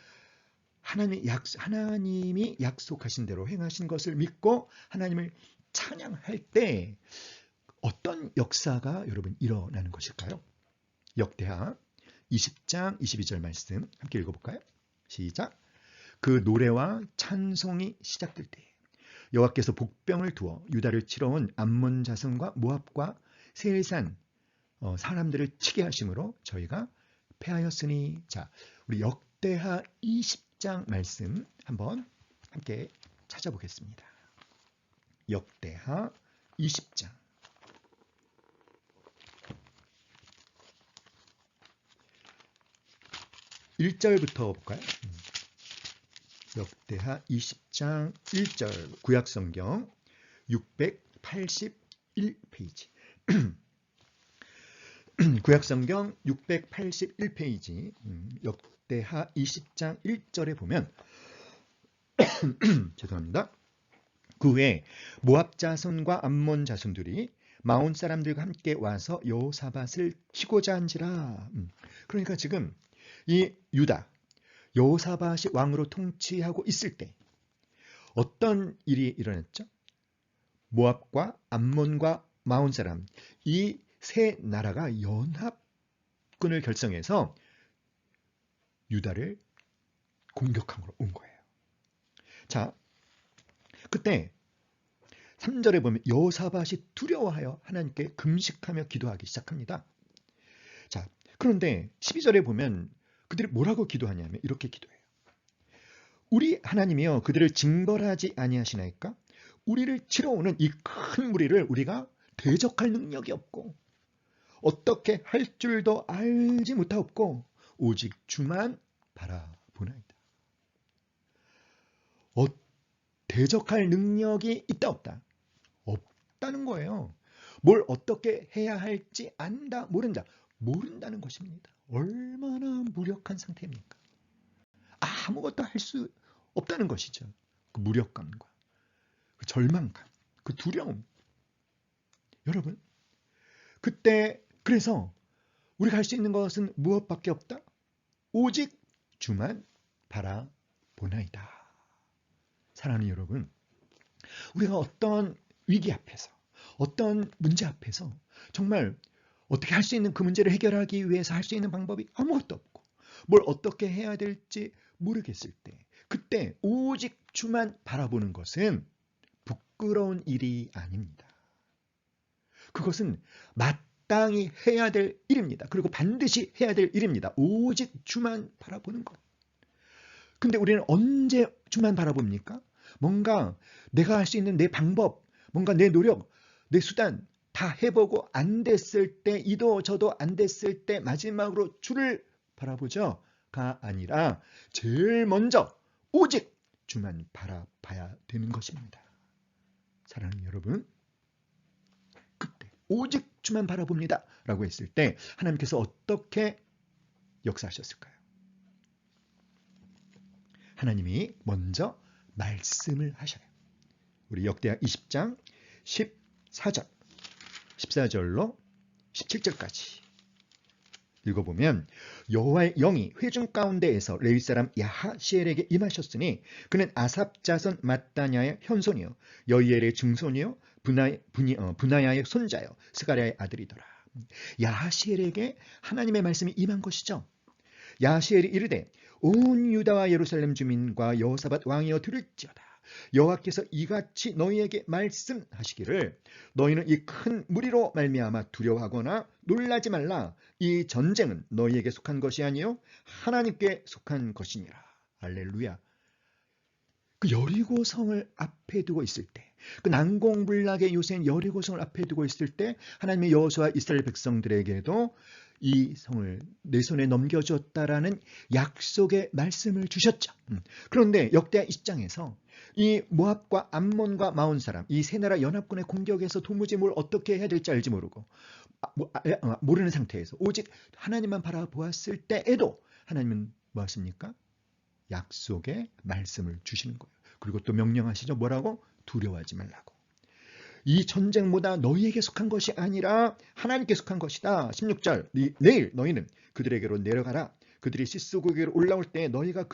하나님이 약속하신 대로 행하신 것을 믿고 하나님을 찬양할 때 어떤 역사가 여러분 일어나는 것일까요? 역대하 20장 22절 말씀 함께 읽어볼까요? 시작. 그 노래와 찬송이 시작될 때 여호와께서 복병을 두어 유다를 치러 온 암몬 자손과 모압과 세일산 사람들을 치게 하심으로 저희가 패하였으니. 자, 우리 역대하 20장 말씀 한번 함께 찾아보겠습니다. 역대하 20장 1절부터 볼까요? 역대하 20장 1절 구약성경 681페이지 구약성경 681페이지 역대하 20장 1절에 보면 죄송합니다. 그 후에 모압 자손과 암몬 자손들이 마온 사람들과 함께 와서 여호사밧을 치고자 한지라. 그러니까 지금 이 유다 여호사밧이 왕으로 통치하고 있을 때 어떤 일이 일어났죠? 모압과 암몬과 마온 사람 이 세 나라가 연합군을 결성해서 유다를 공격하러 온 거예요. 자, 그때 3절에 보면 여호사밧이 두려워하여 하나님께 금식하며 기도하기 시작합니다. 자, 그런데 12절에 보면 그들이 뭐라고 기도하냐면 이렇게 기도해요. 우리 하나님이여 그들을 징벌하지 아니하시나이까? 우리를 치러 오는 이 큰 무리를 우리가 대적할 능력이 없고 어떻게 할 줄도 알지 못하옵고 오직 주만 바라보나이다. 대적할 능력이 있다 없다? 없다는 거예요. 뭘 어떻게 해야 할지 안다 모른다. 모른다는 것입니다. 얼마나 무력한 상태입니까? 아무것도 할 수 없다는 것이죠. 그 무력감과 그 절망감, 그 두려움. 여러분, 그때 그래서 우리가 할 수 있는 것은 무엇밖에 없다? 오직 주만 바라보나이다. 사랑하는 여러분, 우리가 어떤 위기 앞에서, 어떤 문제 앞에서 정말 어떻게 할 수 있는 그 문제를 해결하기 위해서 할 수 있는 방법이 아무것도 없고 뭘 어떻게 해야 될지 모르겠을 때 그때 오직 주만 바라보는 것은 부끄러운 일이 아닙니다. 그것은 마땅히 해야 될 일입니다. 그리고 반드시 해야 될 일입니다. 오직 주만 바라보는 것. 근데 우리는 언제 주만 바라봅니까? 뭔가 내가 할 수 있는 내 방법, 뭔가 내 노력, 내 수단 다 해보고 안 됐을 때, 이도 저도 안 됐을 때 마지막으로 주를 바라보죠가 아니라 제일 먼저 오직 주만 바라봐야 되는 것입니다. 사랑하는 여러분, 그때 오직 주만 바라봅니다 라고 했을 때 하나님께서 어떻게 역사하셨을까요? 하나님이 먼저 말씀을 하셔요. 우리 역대하 20장 14절로 17절까지 읽어보면 여호와의 영이 회중 가운데에서 레위 사람 야하시엘에게 임하셨으니 그는 아삽 자손 마따냐의 현손이요 여이엘의 증손이요 분하야의 손자요 스가랴의 아들이더라. 야하시엘에게 하나님의 말씀이 임한 것이죠. 야하시엘이 이르되 온 유다와 예루살렘 주민과 여호사밧 왕이여 들을지어다. 여호와께서 이같이 너희에게 말씀하시기를 너희는 이 큰 무리로 말미암아 두려워하거나 놀라지 말라. 이 전쟁은 너희에게 속한 것이 아니요 하나님께 속한 것이니라. 할렐루야. 그 여리고성을 앞에 두고 있을 때, 그 난공불락의 요새인 여리고성을 앞에 두고 있을 때 하나님의 여호수아 이스라엘 백성들에게도 이 성을 내 손에 넘겨주었다라는 약속의 말씀을 주셨죠. 그런데 역대하 20장에서 이 모압과 암몬과 마온 사람 이 세 나라 연합군의 공격에서 도무지 뭘 어떻게 해야 될지 알지 모르고 모르는 상태에서 오직 하나님만 바라보았을 때에도 하나님은 뭐 하십니까? 약속의 말씀을 주시는 거예요. 그리고 또 명령하시죠. 뭐라고? 두려워하지 말라고. 이 전쟁보다 너희에게 속한 것이 아니라 하나님께 속한 것이다. 16절 내일 너희는 그들에게로 내려가라. 그들이 시스고기로 올라올 때 너희가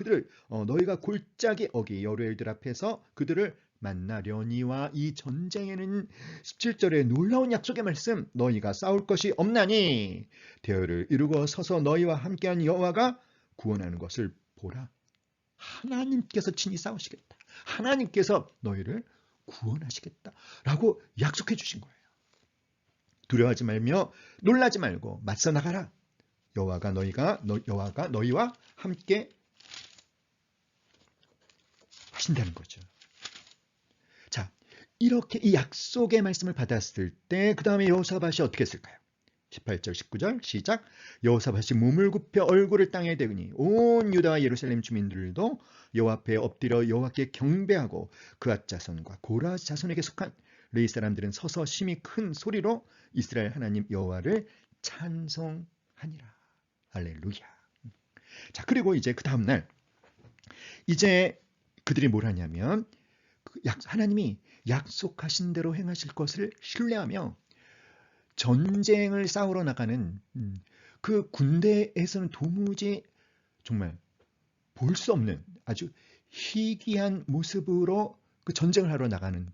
골짜기 어기 여로엘들 앞에서 그들을 만나려니와 이 전쟁에는 17절에 놀라운 약속의 말씀 너희가 싸울 것이 없나니 대열을 이루고 서서 너희와 함께한 여호와가 구원하는 것을 보라. 하나님께서 친히 싸우시겠다. 하나님께서 너희를 구원하시겠다라고 약속해 주신 거예요. 두려워하지 말며 놀라지 말고 맞서 나가라. 여호와가 너희와 함께 하신다는 거죠. 자, 이렇게 이 약속의 말씀을 받았을 때 그 다음에 여호사밧이 어떻게 했을까요? 18절 19절 시작. 여호사밧이 몸을 굽혀 얼굴을 땅에 대으니 온 유다와 예루살렘 주민들도 여호와 앞에 엎드려 여호와께 경배하고 그앗 자손과 고라 자손에게 속한 레위 사람들은 서서 심히 큰 소리로 이스라엘 하나님 여호와를 찬송하니라. 할렐루야. 자, 그리고 이제 그 다음날 이제 그들이 뭘 하냐면 하나님이 약속하신 대로 행하실 것을 신뢰하며 전쟁을 싸우러 나가는 그 군대에서는 도무지 정말 볼 수 없는 아주 희귀한 모습으로 그 전쟁을 하러 나가는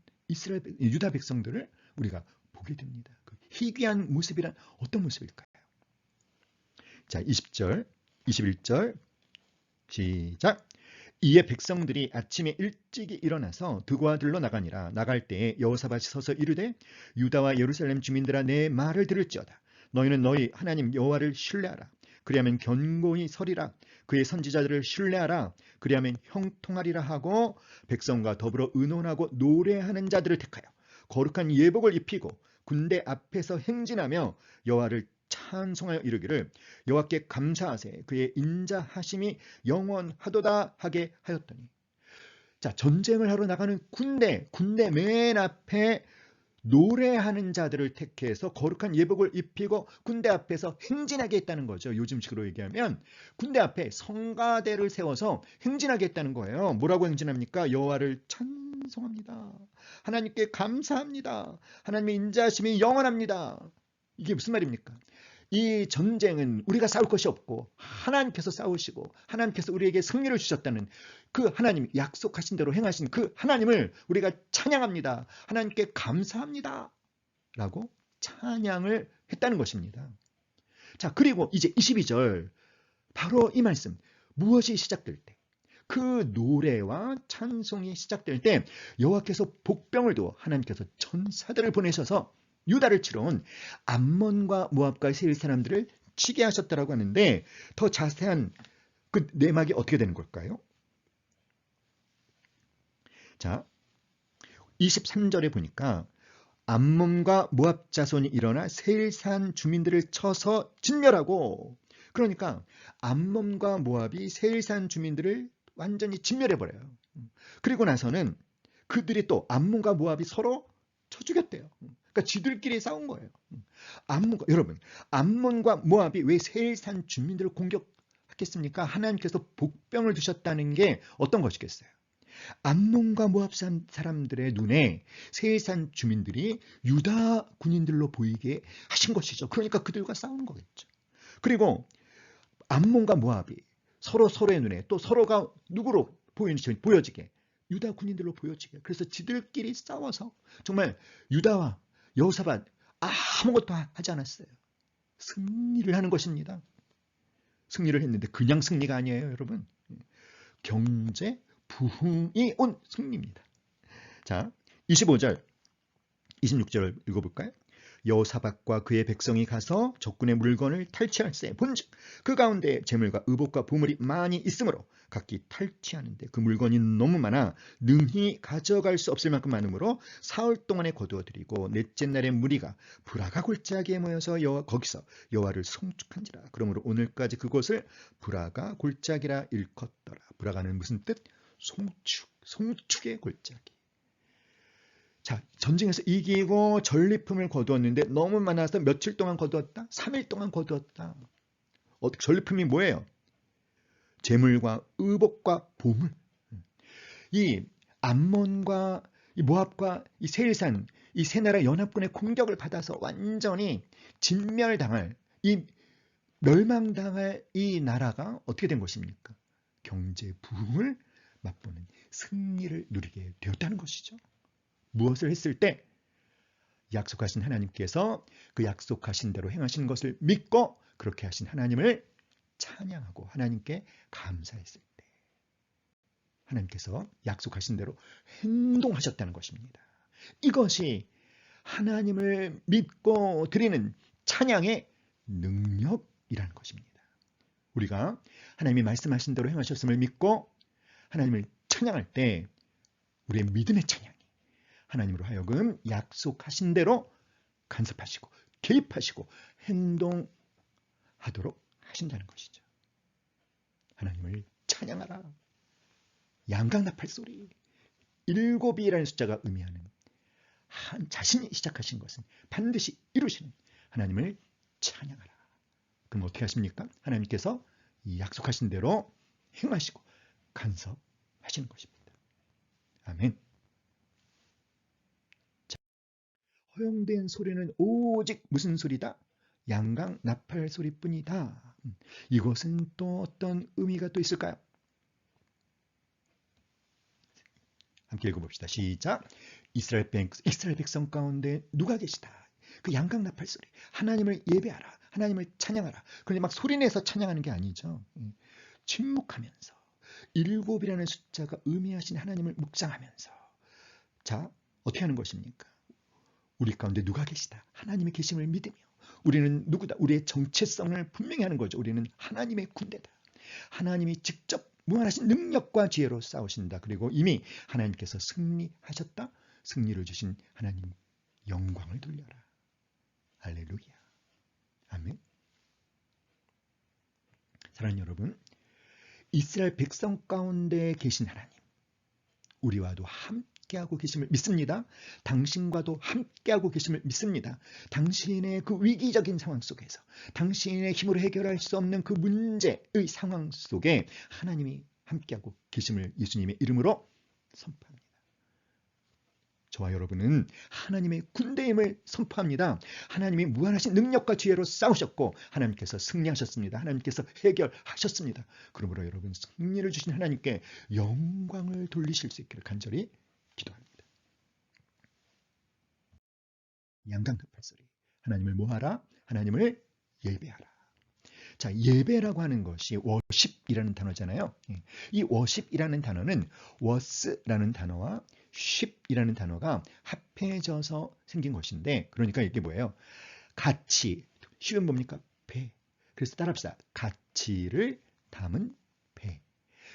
유다 백성들을 우리가 보게 됩니다. 그 희귀한 모습이란 어떤 모습일까요? 자, 20절, 21절 시작. 이에 백성들이 아침에 일찍이 일어나서 드고와 들로 나가니라. 나갈 때에 여호사밧이 서서 이르되 유다와 예루살렘 주민들아 내 말을 들을지어다. 너희는 너희 하나님 여호와를 신뢰하라. 그리하면 견고히 서리라. 그의 선지자들을 신뢰하라. 그리하면 형통하리라 하고 백성과 더불어 의논하고 노래하는 자들을 택하여 거룩한 예복을 입히고 군대 앞에서 행진하며 여호와를 찬송하여 이르기를 여호와께 감사하세 그의 인자하심이 영원하도다 하게 하였더니. 자, 전쟁을 하러 나가는 군대 맨 앞에 노래하는 자들을 택해서 거룩한 예복을 입히고 군대 앞에서 행진하게 했다는 거죠. 요즘식으로 얘기하면 군대 앞에 성가대를 세워서 행진하게 했다는 거예요. 뭐라고 행진합니까? 여호와를 찬송합니다. 하나님께 감사합니다. 하나님의 인자하심이 영원합니다. 이게 무슨 말입니까? 이 전쟁은 우리가 싸울 것이 없고 하나님께서 싸우시고 하나님께서 우리에게 승리를 주셨다는 그 하나님 약속하신 대로 행하신 그 하나님을 우리가 찬양합니다. 하나님께 감사합니다. 라고 찬양을 했다는 것입니다. 자, 그리고 이제 22절 바로 이 말씀 무엇이 시작될 때 그 노래와 찬송이 시작될 때 여호와께서 복병을 두어 하나님께서 전사들을 보내셔서 유다를 치러 온 암몬과 모압과 세일 사람들을 치게 하셨다라고 하는데 더 자세한 그 내막이 어떻게 되는 걸까요? 자, 23절에 보니까 암몬과 모압 자손이 일어나 세일산 주민들을 쳐서 진멸하고, 그러니까 암몬과 모압이 세일산 주민들을 완전히 진멸해버려요. 그리고 나서는 그들이 또 암몬과 모압이 서로 쳐 죽였대요. 그러니까 지들끼리 싸운 거예요. 여러분, 암몬과 모압이 왜 세일산 주민들을 공격했겠습니까? 하나님께서 복병을 두셨다는 게 어떤 것이겠어요? 암몬과 모압 사람들의 눈에 세일산 주민들이 유다 군인들로 보이게 하신 것이죠. 그러니까 그들과 싸우는 거겠죠. 그리고 암몬과 모압이 서로의 눈에 또 서로가 누구로 보여지게 유다 군인들로 보여지게, 그래서 지들끼리 싸워서 정말 유다와 여호사밧 아무것도 하지 않았어요. 승리를 하는 것입니다. 승리를 했는데 그냥 승리가 아니에요, 여러분. 경제 부흥이 온 승리입니다. 자, 25절, 26절 읽어볼까요? 여호사밧과 그의 백성이 가서 적군의 물건을 탈취할세 본즉 그 가운데 재물과 의복과 보물이 많이 있으므로 각기 탈취하는데 그 물건이 너무 많아 능히 가져갈 수 없을 만큼 많으므로 사흘 동안에 거두어드리고 넷째 날에 무리가 브라가 골짜기에 모여서 거기서 여호와를 송축한지라. 그러므로 오늘까지 그곳을 브라가 골짜기라 일컫더라. 브라가는 무슨 뜻? 송축의 골짜기. 자, 전쟁에서 이기고 전리품을 거두었는데 너무 많아서 며칠 동안 거두었다? 3일 동안 거두었다. 전리품이 뭐예요? 재물과 의복과 보물. 이 암몬과 이 모압과 이 세일산 이 세 나라 연합군의 공격을 받아서 완전히 진멸당할, 이 멸망당할 이 나라가 어떻게 된 것입니까? 경제 부흥을 맛보는 승리를 누리게 되었다는 것이죠. 무엇을 했을 때? 약속하신 하나님께서 그 약속하신 대로 행하신 것을 믿고 그렇게 하신 하나님을 찬양하고 하나님께 감사했을 때 하나님께서 약속하신 대로 행동하셨다는 것입니다. 이것이 하나님을 믿고 드리는 찬양의 능력이라는 것입니다. 우리가 하나님이 말씀하신 대로 행하셨음을 믿고 하나님을 찬양할 때 우리의 믿음의 찬양이 하나님으로 하여금 약속하신 대로 간섭하시고 개입하시고 행동하도록 하신다는 것이죠. 하나님을 찬양하라. 양강나팔 소리. 7이라는 숫자가 의미하는 자신이 시작하신 것은 반드시 이루시는 하나님을 찬양하라. 그럼 어떻게 하십니까? 하나님께서 이 약속하신 대로 행하시고 간섭하시는 것입니다. 아멘. 자, 허용된 소리는 오직 무슨 소리다? 양강 나팔 소리뿐이다. 이것은 또 어떤 의미가 또 있을까요? 함께 읽어봅시다. 시작. 이스라엘 백성 가운데 누가 계시다? 그 양강 나팔 소리. 하나님을 예배하라. 하나님을 찬양하라. 그런데 막 소리내서 찬양하는 게 아니죠. 침묵하면서 7이라는 숫자가 의미하신 하나님을 묵상하면서 자, 어떻게 하는 것입니까? 우리 가운데 누가 계시다. 하나님의 계심을 믿으며 우리는 누구다. 우리의 정체성을 분명히 하는 거죠. 우리는 하나님의 군대다. 하나님이 직접 무한하신 능력과 지혜로 싸우신다. 그리고 이미 하나님께서 승리하셨다. 승리를 주신 하나님 영광을 돌려라. 할렐루야. 아멘. 사랑하는 여러분, 이스라엘 백성 가운데 계신 하나님, 우리와도 함께하고 계심을 믿습니다. 당신과도 함께하고 계심을 믿습니다. 당신의 그 위기적인 상황 속에서, 당신의 힘으로 해결할 수 없는 그 문제의 상황 속에 하나님이 함께하고 계심을 예수님의 이름으로 선포합니다. 저와 여러분은 하나님의 군대임을 선포합니다. 하나님이 무한하신 능력과 지혜로 싸우셨고 하나님께서 승리하셨습니다. 하나님께서 해결하셨습니다. 그러므로 여러분 승리를 주신 하나님께 영광을 돌리실 수 있기를 간절히 기도합니다. 양강나팔 소리. 하나님을 뭐하라? 하나님을 예배하라. 자, 예배라고 하는 것이 워십이라는 단어잖아요. 이 워십이라는 단어는 워스라는 단어와 쉽이라는 단어가 합해져서 생긴 것인데, 그러니까 이게 뭐예요? 가치, 쉽은 뭡니까? 배. 그래서 따라합시다. 가치를 담은 배.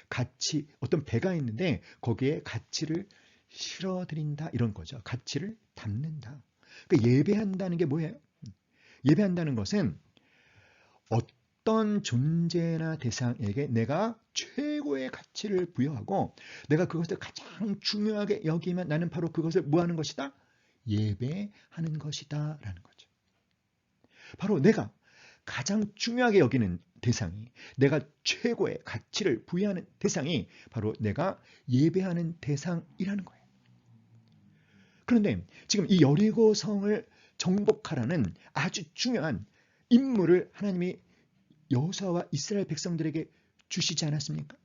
가치, 어떤 배가 있는데 거기에 가치를 실어드린다 이런 거죠. 가치를 담는다. 그러니까 예배한다는 게 뭐예요? 예배한다는 것은 어떤 존재나 대상에게 내가 최고의 가치를 부여하고 내가 그것을 가장 중요하게 여기면 나는 바로 그것을 뭐 하는 것이다? 예배하는 것이다 라는 거죠. 바로 내가 가장 중요하게 여기는 대상이, 내가 최고의 가치를 부여하는 대상이 바로 내가 예배하는 대상이라는 거예요. 그런데 지금 이 여리고성을 정복하라는 아주 중요한 임무를 하나님이 여호수아와 이스라엘 백성들에게 주시지 않았습니까?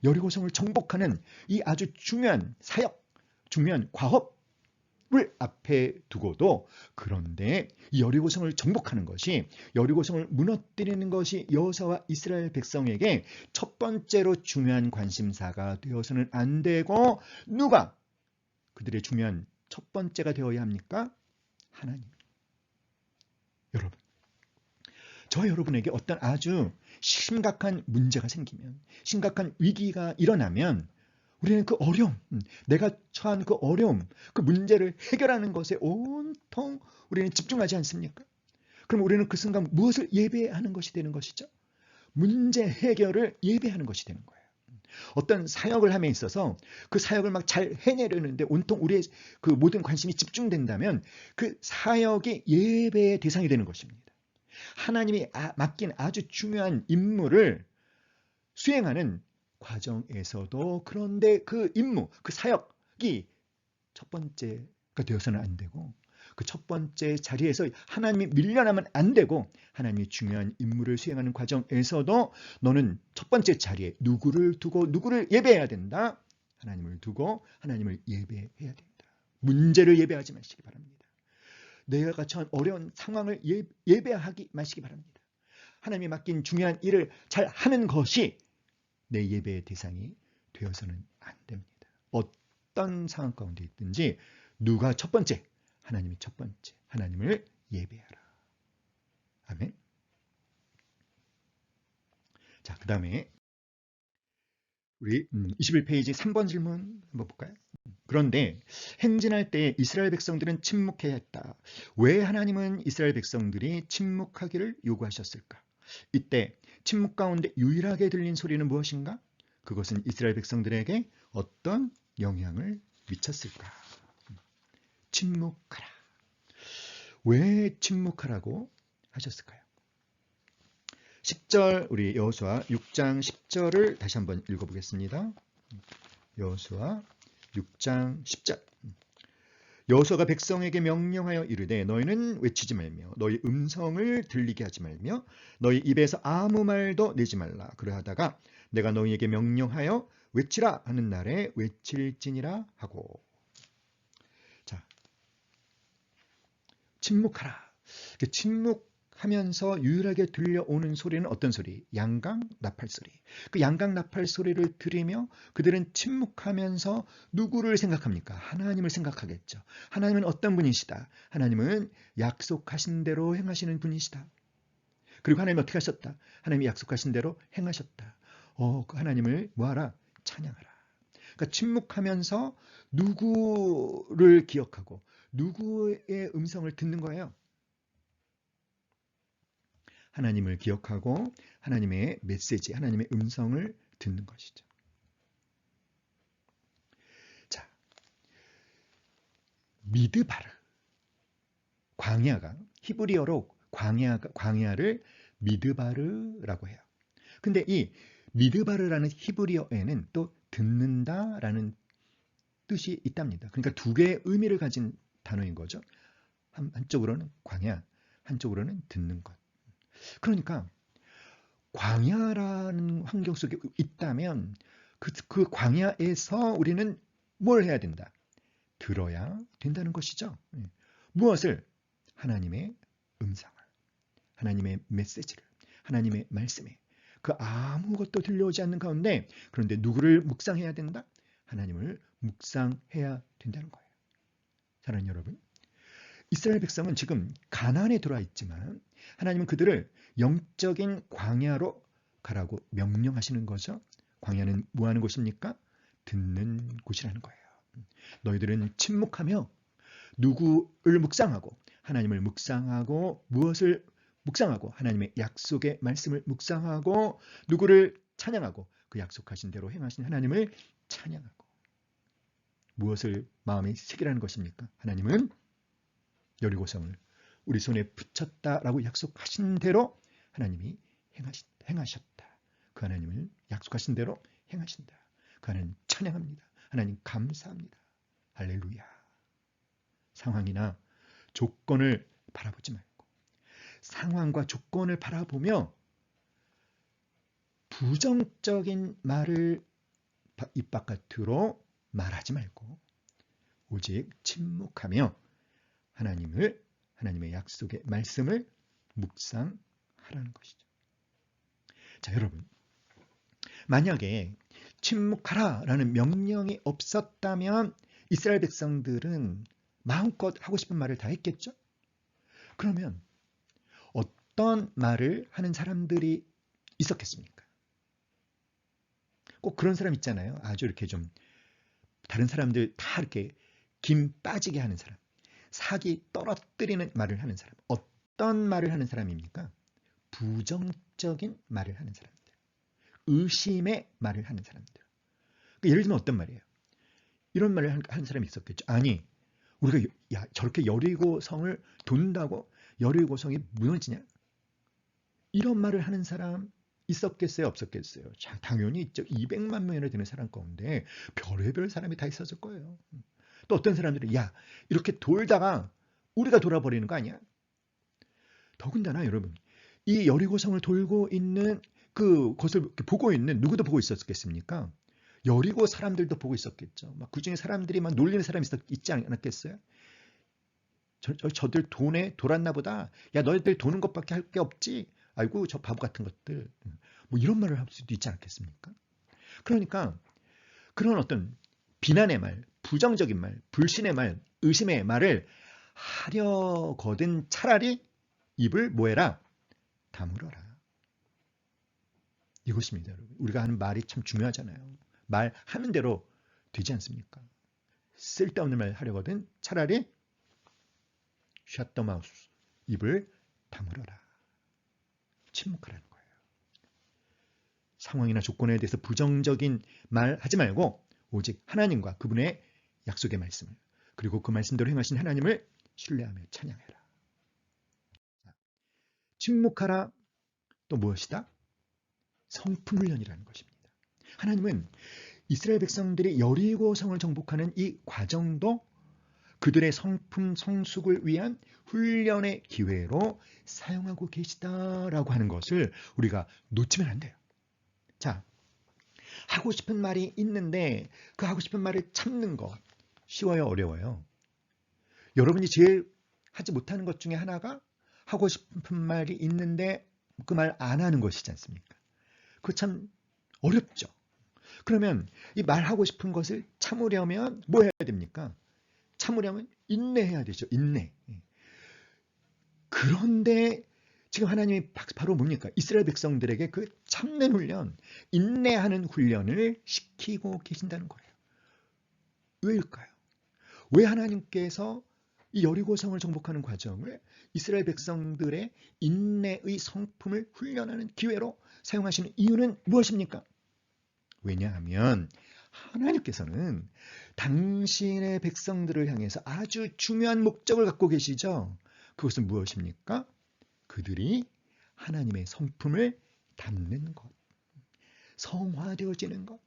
여리고성을 정복하는 이 아주 중요한 사역, 중요한 과업을 앞에 두고도, 그런데 이 여리고성을 정복하는 것이, 여리고성을 무너뜨리는 것이 여호수아와 이스라엘 백성에게 첫 번째로 중요한 관심사가 되어서는 안 되고, 누가 그들의 중요한 첫 번째가 되어야 합니까? 하나님. 여러분, 저와 여러분에게 어떤 아주 심각한 문제가 생기면, 심각한 위기가 일어나면 우리는 그 어려움, 내가 처한 그 어려움, 그 문제를 해결하는 것에 온통 우리는 집중하지 않습니까? 그럼 우리는 그 순간 무엇을 예배하는 것이 되는 것이죠? 문제 해결을 예배하는 것이 되는 거예요. 어떤 사역을 함에 있어서 그 사역을 막 잘 해내려는데 온통 우리의 그 모든 관심이 집중된다면 그 사역이 예배의 대상이 되는 것입니다. 하나님이 맡긴 아주 중요한 임무를 수행하는 과정에서도, 그런데 그 임무, 그 사역이 첫 번째가 되어서는 안 되고, 그 첫 번째 자리에서 하나님이 밀려나면 안 되고, 하나님이 중요한 임무를 수행하는 과정에서도 너는 첫 번째 자리에 누구를 두고 누구를 예배해야 된다? 하나님을 두고 하나님을 예배해야 된다. 문제를 예배하지 마시기 바랍니다. 내가 처한 어려운 상황을 예배하지 마시기 바랍니다. 하나님이 맡긴 중요한 일을 잘 하는 것이 내 예배의 대상이 되어서는 안 됩니다. 어떤 상황 가운데 있든지 누가 첫 번째? 하나님이 첫 번째. 하나님을 예배하라. 아멘. 자, 그 다음에 우리 21페이지 3번 질문 한번 볼까요? 그런데 행진할 때 이스라엘 백성들은 침묵해야 했다. 왜 하나님은 이스라엘 백성들이 침묵하기를 요구하셨을까? 이때 침묵 가운데 유일하게 들린 소리는 무엇인가? 그것은 이스라엘 백성들에게 어떤 영향을 미쳤을까? 침묵하라. 왜 침묵하라고 하셨을까요? 10절 우리 여호수아 6장 10절을 다시 한번 읽어보겠습니다. 여호수아 6장 10절. 여호수아가 백성에게 명령하여 이르되 너희는 외치지 말며 너희 음성을 들리게 하지 말며 너희 입에서 아무 말도 내지 말라. 그러하다가 내가 너희에게 명령하여 외치라 하는 날에 외칠지니라 하고. 자, 침묵하라. 침묵하면서 유일하게 들려오는 소리는 어떤 소리? 양강 나팔 소리. 그 양강 나팔 소리를 들으며 그들은 침묵하면서 누구를 생각합니까? 하나님을 생각하겠죠. 하나님은 어떤 분이시다? 하나님은 약속하신 대로 행하시는 분이시다. 그리고 하나님이 어떻게 하셨다? 하나님이 약속하신 대로 행하셨다. 그 하나님을 뭐하라? 찬양하라. 그러니까 침묵하면서 누구를 기억하고 누구의 음성을 듣는 거예요? 하나님을 기억하고 하나님의 메시지, 하나님의 음성을 듣는 것이죠. 자, 미드바르. 광야가 히브리어로 광야를 미드바르라고 해요. 근데 이 미드바르라는 히브리어에는 또 듣는다라는 뜻이 있답니다. 그러니까 두 개의 의미를 가진 단어인 거죠. 한쪽으로는 광야, 한쪽으로는 듣는 것. 그러니까 광야라는 환경 속에 있다면 그 광야에서 우리는 뭘 해야 된다? 들어야 된다는 것이죠. 무엇을? 하나님의 음성을, 하나님의 메시지를, 하나님의 말씀에 그 아무것도 들려오지 않는 가운데 그런데 누구를 묵상해야 된다? 하나님을 묵상해야 된다는 거예요. 사랑하는 여러분, 이스라엘 백성은 지금 가나안에 들어와 있지만 하나님은 그들을 영적인 광야로 가라고 명령하시는 거죠. 광야는 뭐 하는 곳입니까? 듣는 곳이라는 거예요. 너희들은 침묵하며 누구를 묵상하고 하나님을 묵상하고 무엇을 묵상하고 하나님의 약속의 말씀을 묵상하고 누구를 찬양하고 그 약속하신 대로 행하신 하나님을 찬양하고. 무엇을 마음에 새기라는 것입니까? 하나님은 여리고성을 우리 손에 붙였다라고 약속하신 대로 하나님이 행하셨다. 그 하나님을 약속하신 대로 행하신다. 그 하나님 찬양합니다. 하나님 감사합니다. 할렐루야. 상황이나 조건을 바라보지 말고 상황과 조건을 바라보며 부정적인 말을 입 바깥으로 말하지 말고 오직 침묵하며 하나님의 약속의 말씀을 묵상하라는 것이죠. 자, 여러분, 만약에 침묵하라라는 명령이 없었다면 이스라엘 백성들은 마음껏 하고 싶은 말을 다 했겠죠? 그러면 어떤 말을 하는 사람들이 있었겠습니까? 꼭 그런 사람 있잖아요. 아주 이렇게 좀 다른 사람들 다 이렇게 김 빠지게 하는 사람, 사기 떨어뜨리는 말을 하는 사람. 어떤 말을 하는 사람입니까? 부정적인 말을 하는 사람들, 의심의 말을 하는 사람들. 그러니까 예를 들면 어떤 말이에요? 이런 말을 하는 사람이 있었겠죠. 아니, 우리가 저렇게 여리고성을 돈다고 여리고성이 무너지냐? 이런 말을 하는 사람 있었겠어요? 없었겠어요? 당연히 있죠. 200만 명이나 되는 사람 가운데 별의별 사람이 다 있었을 거예요. 또 어떤 사람들은 이렇게 돌다가 우리가 돌아버리는 거 아니야? 더군다나 여러분, 이 여리고성을 돌고 있는 그것을 보고 있는 누구도 보고 있었겠습니까? 여리고 사람들도 보고 있었겠죠. 그 중에 사람들이 막 놀리는 사람이 있지 않았겠어요? 저들 돈에 돌았나 보다. 야, 너희들 도는 것밖에 할 게 없지. 아이고, 저 바보 같은 것들. 뭐 이런 말을 할 수도 있지 않겠습니까? 그러니까 그런 어떤 비난의 말, 부정적인 말, 불신의 말, 의심의 말을 하려거든 차라리 입을 뭐해라? 다물어라. 이것입니다, 여러분. 우리가 하는 말이 참 중요하잖아요. 말하는 대로 되지 않습니까? 쓸데없는 말 하려거든 차라리 shut the mouth. 입을 다물어라. 침묵하라는 거예요. 상황이나 조건에 대해서 부정적인 말 하지 말고 오직 하나님과 그분의 약속의 말씀을 그리고 그 말씀대로 행하신 하나님을 신뢰하며 찬양해라. 침묵하라. 또 무엇이다? 성품 훈련이라는 것입니다. 하나님은 이스라엘 백성들이 여리고성을 정복하는 이 과정도 그들의 성품 성숙을 위한 훈련의 기회로 사용하고 계시다라고 하는 것을 우리가 놓치면 안 돼요. 자, 하고 싶은 말이 있는데 그 하고 싶은 말을 참는 거 쉬워요, 어려워요? 여러분이 제일 하지 못하는 것 중에 하나가 하고 싶은 말이 있는데 그 말 안 하는 것이지 않습니까? 그거 참 어렵죠. 그러면 이 말하고 싶은 것을 참으려면 뭐 해야 됩니까? 참으려면 인내해야 되죠. 인내. 그런데 지금 하나님이 바로 뭡니까? 이스라엘 백성들에게 그 참는 훈련, 인내하는 훈련을 시키고 계신다는 거예요. 왜일까요? 왜 하나님께서 이 여리고성을 정복하는 과정을 이스라엘 백성들의 인내의 성품을 훈련하는 기회로 사용하시는 이유는 무엇입니까? 왜냐하면 하나님께서는 당신의 백성들을 향해서 아주 중요한 목적을 갖고 계시죠. 그것은 무엇입니까? 그들이 하나님의 성품을 담는 것, 성화되어지는 것,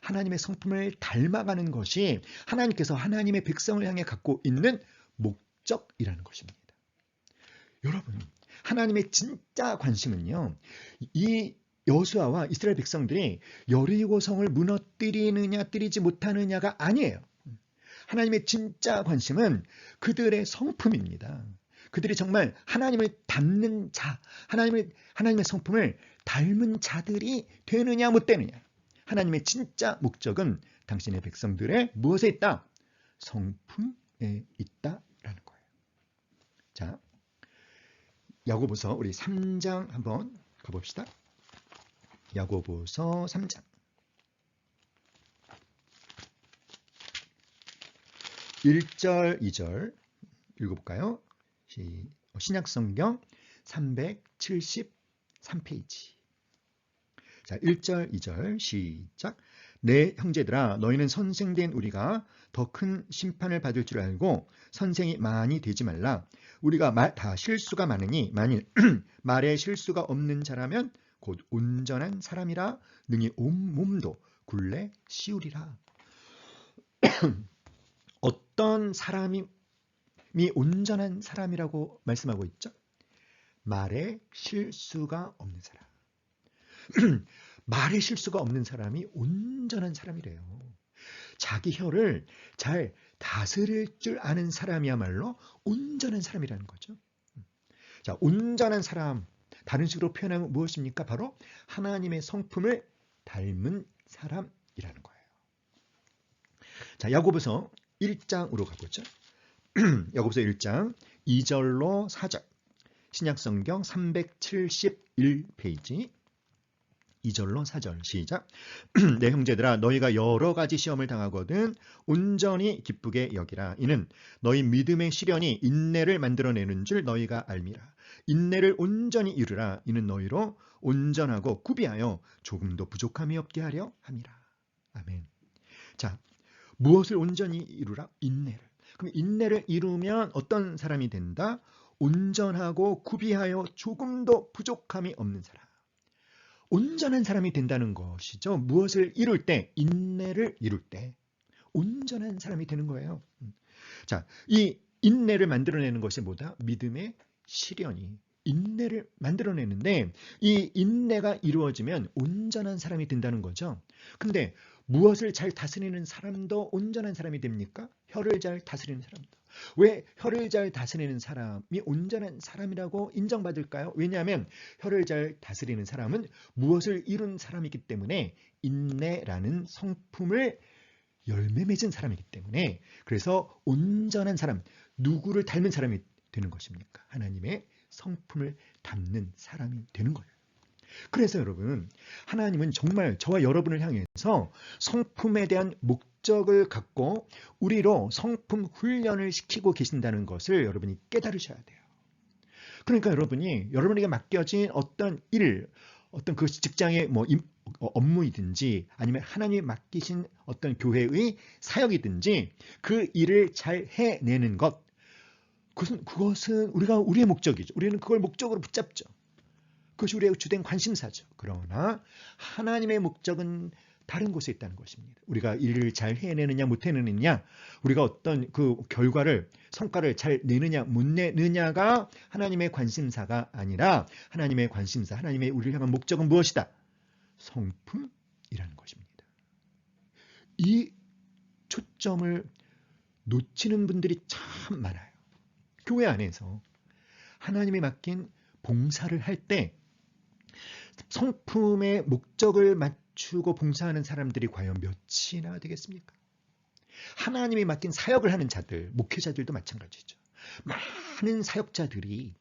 하나님의 성품을 닮아가는 것이 하나님께서 하나님의 백성을 향해 갖고 있는 목적이라는 것입니다. 여러분, 하나님의 진짜 관심은요, 이 여호수아와 이스라엘 백성들이 여리고성을 무너뜨리느냐 뜨리지 못하느냐가 아니에요. 하나님의 진짜 관심은 그들의 성품입니다. 그들이 정말 하나님을 닮는 자, 하나님의 성품을 닮은 자들이 되느냐 못 되느냐. 하나님의 진짜 목적은 당신의 백성들의 무엇에 있다? 성품에 있다라는 거예요. 자, 야고보서 우리 3장 한번 가봅시다. 야고보서 3장 1절, 2절 읽어볼까요? 신약성경 373페이지. 자, 1절, 2절 시작. 내 형제들아, 너희는 선생된 우리가 더 큰 심판을 받을 줄 알고 선생이 많이 되지 말라. 우리가 다 실수가 많으니 만일 말에 실수가 없는 자라면 곧 온전한 사람이라 능히 온 몸도 굴레 씌우리라. 어떤 사람이 온전한 사람이라고 말씀하고 있죠? 말에 실수가 없는 사람. 말에 실수가 없는 사람이 온전한 사람이래요. 자기 혀를 잘 다스릴 줄 아는 사람이야말로 온전한 사람이라는 거죠. 자, 온전한 사람, 다른 식으로 표현하면 무엇입니까? 바로 하나님의 성품을 닮은 사람이라는 거예요. 자, 야고보서 1장으로 가보죠. 야고보서 1장 2절로 4절. 신약성경 371페이지 2절로 4절 시작. 내 형제들아, 너희가 여러 가지 시험을 당하거든 온전히 기쁘게 여기라. 이는 너희 믿음의 시련이 인내를 만들어내는 줄 너희가 알미라. 인내를 온전히 이루라. 이는 너희로 온전하고 구비하여 조금도 부족함이 없게 하려 함이라. 아멘. 자, 무엇을 온전히 이루라? 인내를. 그럼 인내를 이루면 어떤 사람이 된다? 온전하고 구비하여 조금도 부족함이 없는 사람. 온전한 사람이 된다는 것이죠. 무엇을 이룰 때? 인내를 이룰 때 온전한 사람이 되는 거예요. 자, 이 인내를 만들어내는 것이 뭐다? 믿음의 시련이 인내를 만들어내는데 이 인내가 이루어지면 온전한 사람이 된다는 거죠. 근데 무엇을 잘 다스리는 사람도 온전한 사람이 됩니까? 혀를 잘 다스리는 사람도. 왜 혀를 잘 다스리는 사람이 온전한 사람이라고 인정받을까요? 왜냐하면 혀를 잘 다스리는 사람은 무엇을 이룬 사람이기 때문에 인내라는 성품을 열매 맺은 사람이기 때문에 그래서 온전한 사람, 누구를 닮은 사람이 되는 것입니까? 하나님의 성품을 담는 사람이 되는 거예요. 그래서 여러분, 하나님은 정말 저와 여러분을 향해서 성품에 대한 목적을 갖고 우리로 성품 훈련을 시키고 계신다는 것을 여러분이 깨달으셔야 돼요. 그러니까 여러분에게 맡겨진 어떤 일, 어떤 그 직장의 업무이든지 아니면 하나님이 맡기신 어떤 교회의 사역이든지 그 일을 잘 해내는 것, 그것은 우리의 목적이죠. 우리는 그걸 목적으로 붙잡죠. 그것이 우리의 주된 관심사죠. 그러나 하나님의 목적은 다른 곳에 있다는 것입니다. 우리가 일을 잘 해내느냐 못 해내느냐, 우리가 어떤 그 결과를 성과를 잘 내느냐 못 내느냐가 하나님의 관심사가 아니라 하나님의 관심사, 하나님의 우리를 향한 목적은 무엇이다? 성품이라는 것입니다. 이 초점을 놓치는 분들이 참 많아요. 교회 안에서 하나님이 맡긴 봉사를 할 때 성품의 목적을 맞추고 봉사하는 사람들이 과연 몇이나 되겠습니까? 하나님이 맡긴 사역을 하는 자들, 목회자들도 마찬가지죠. 많은 사역자들이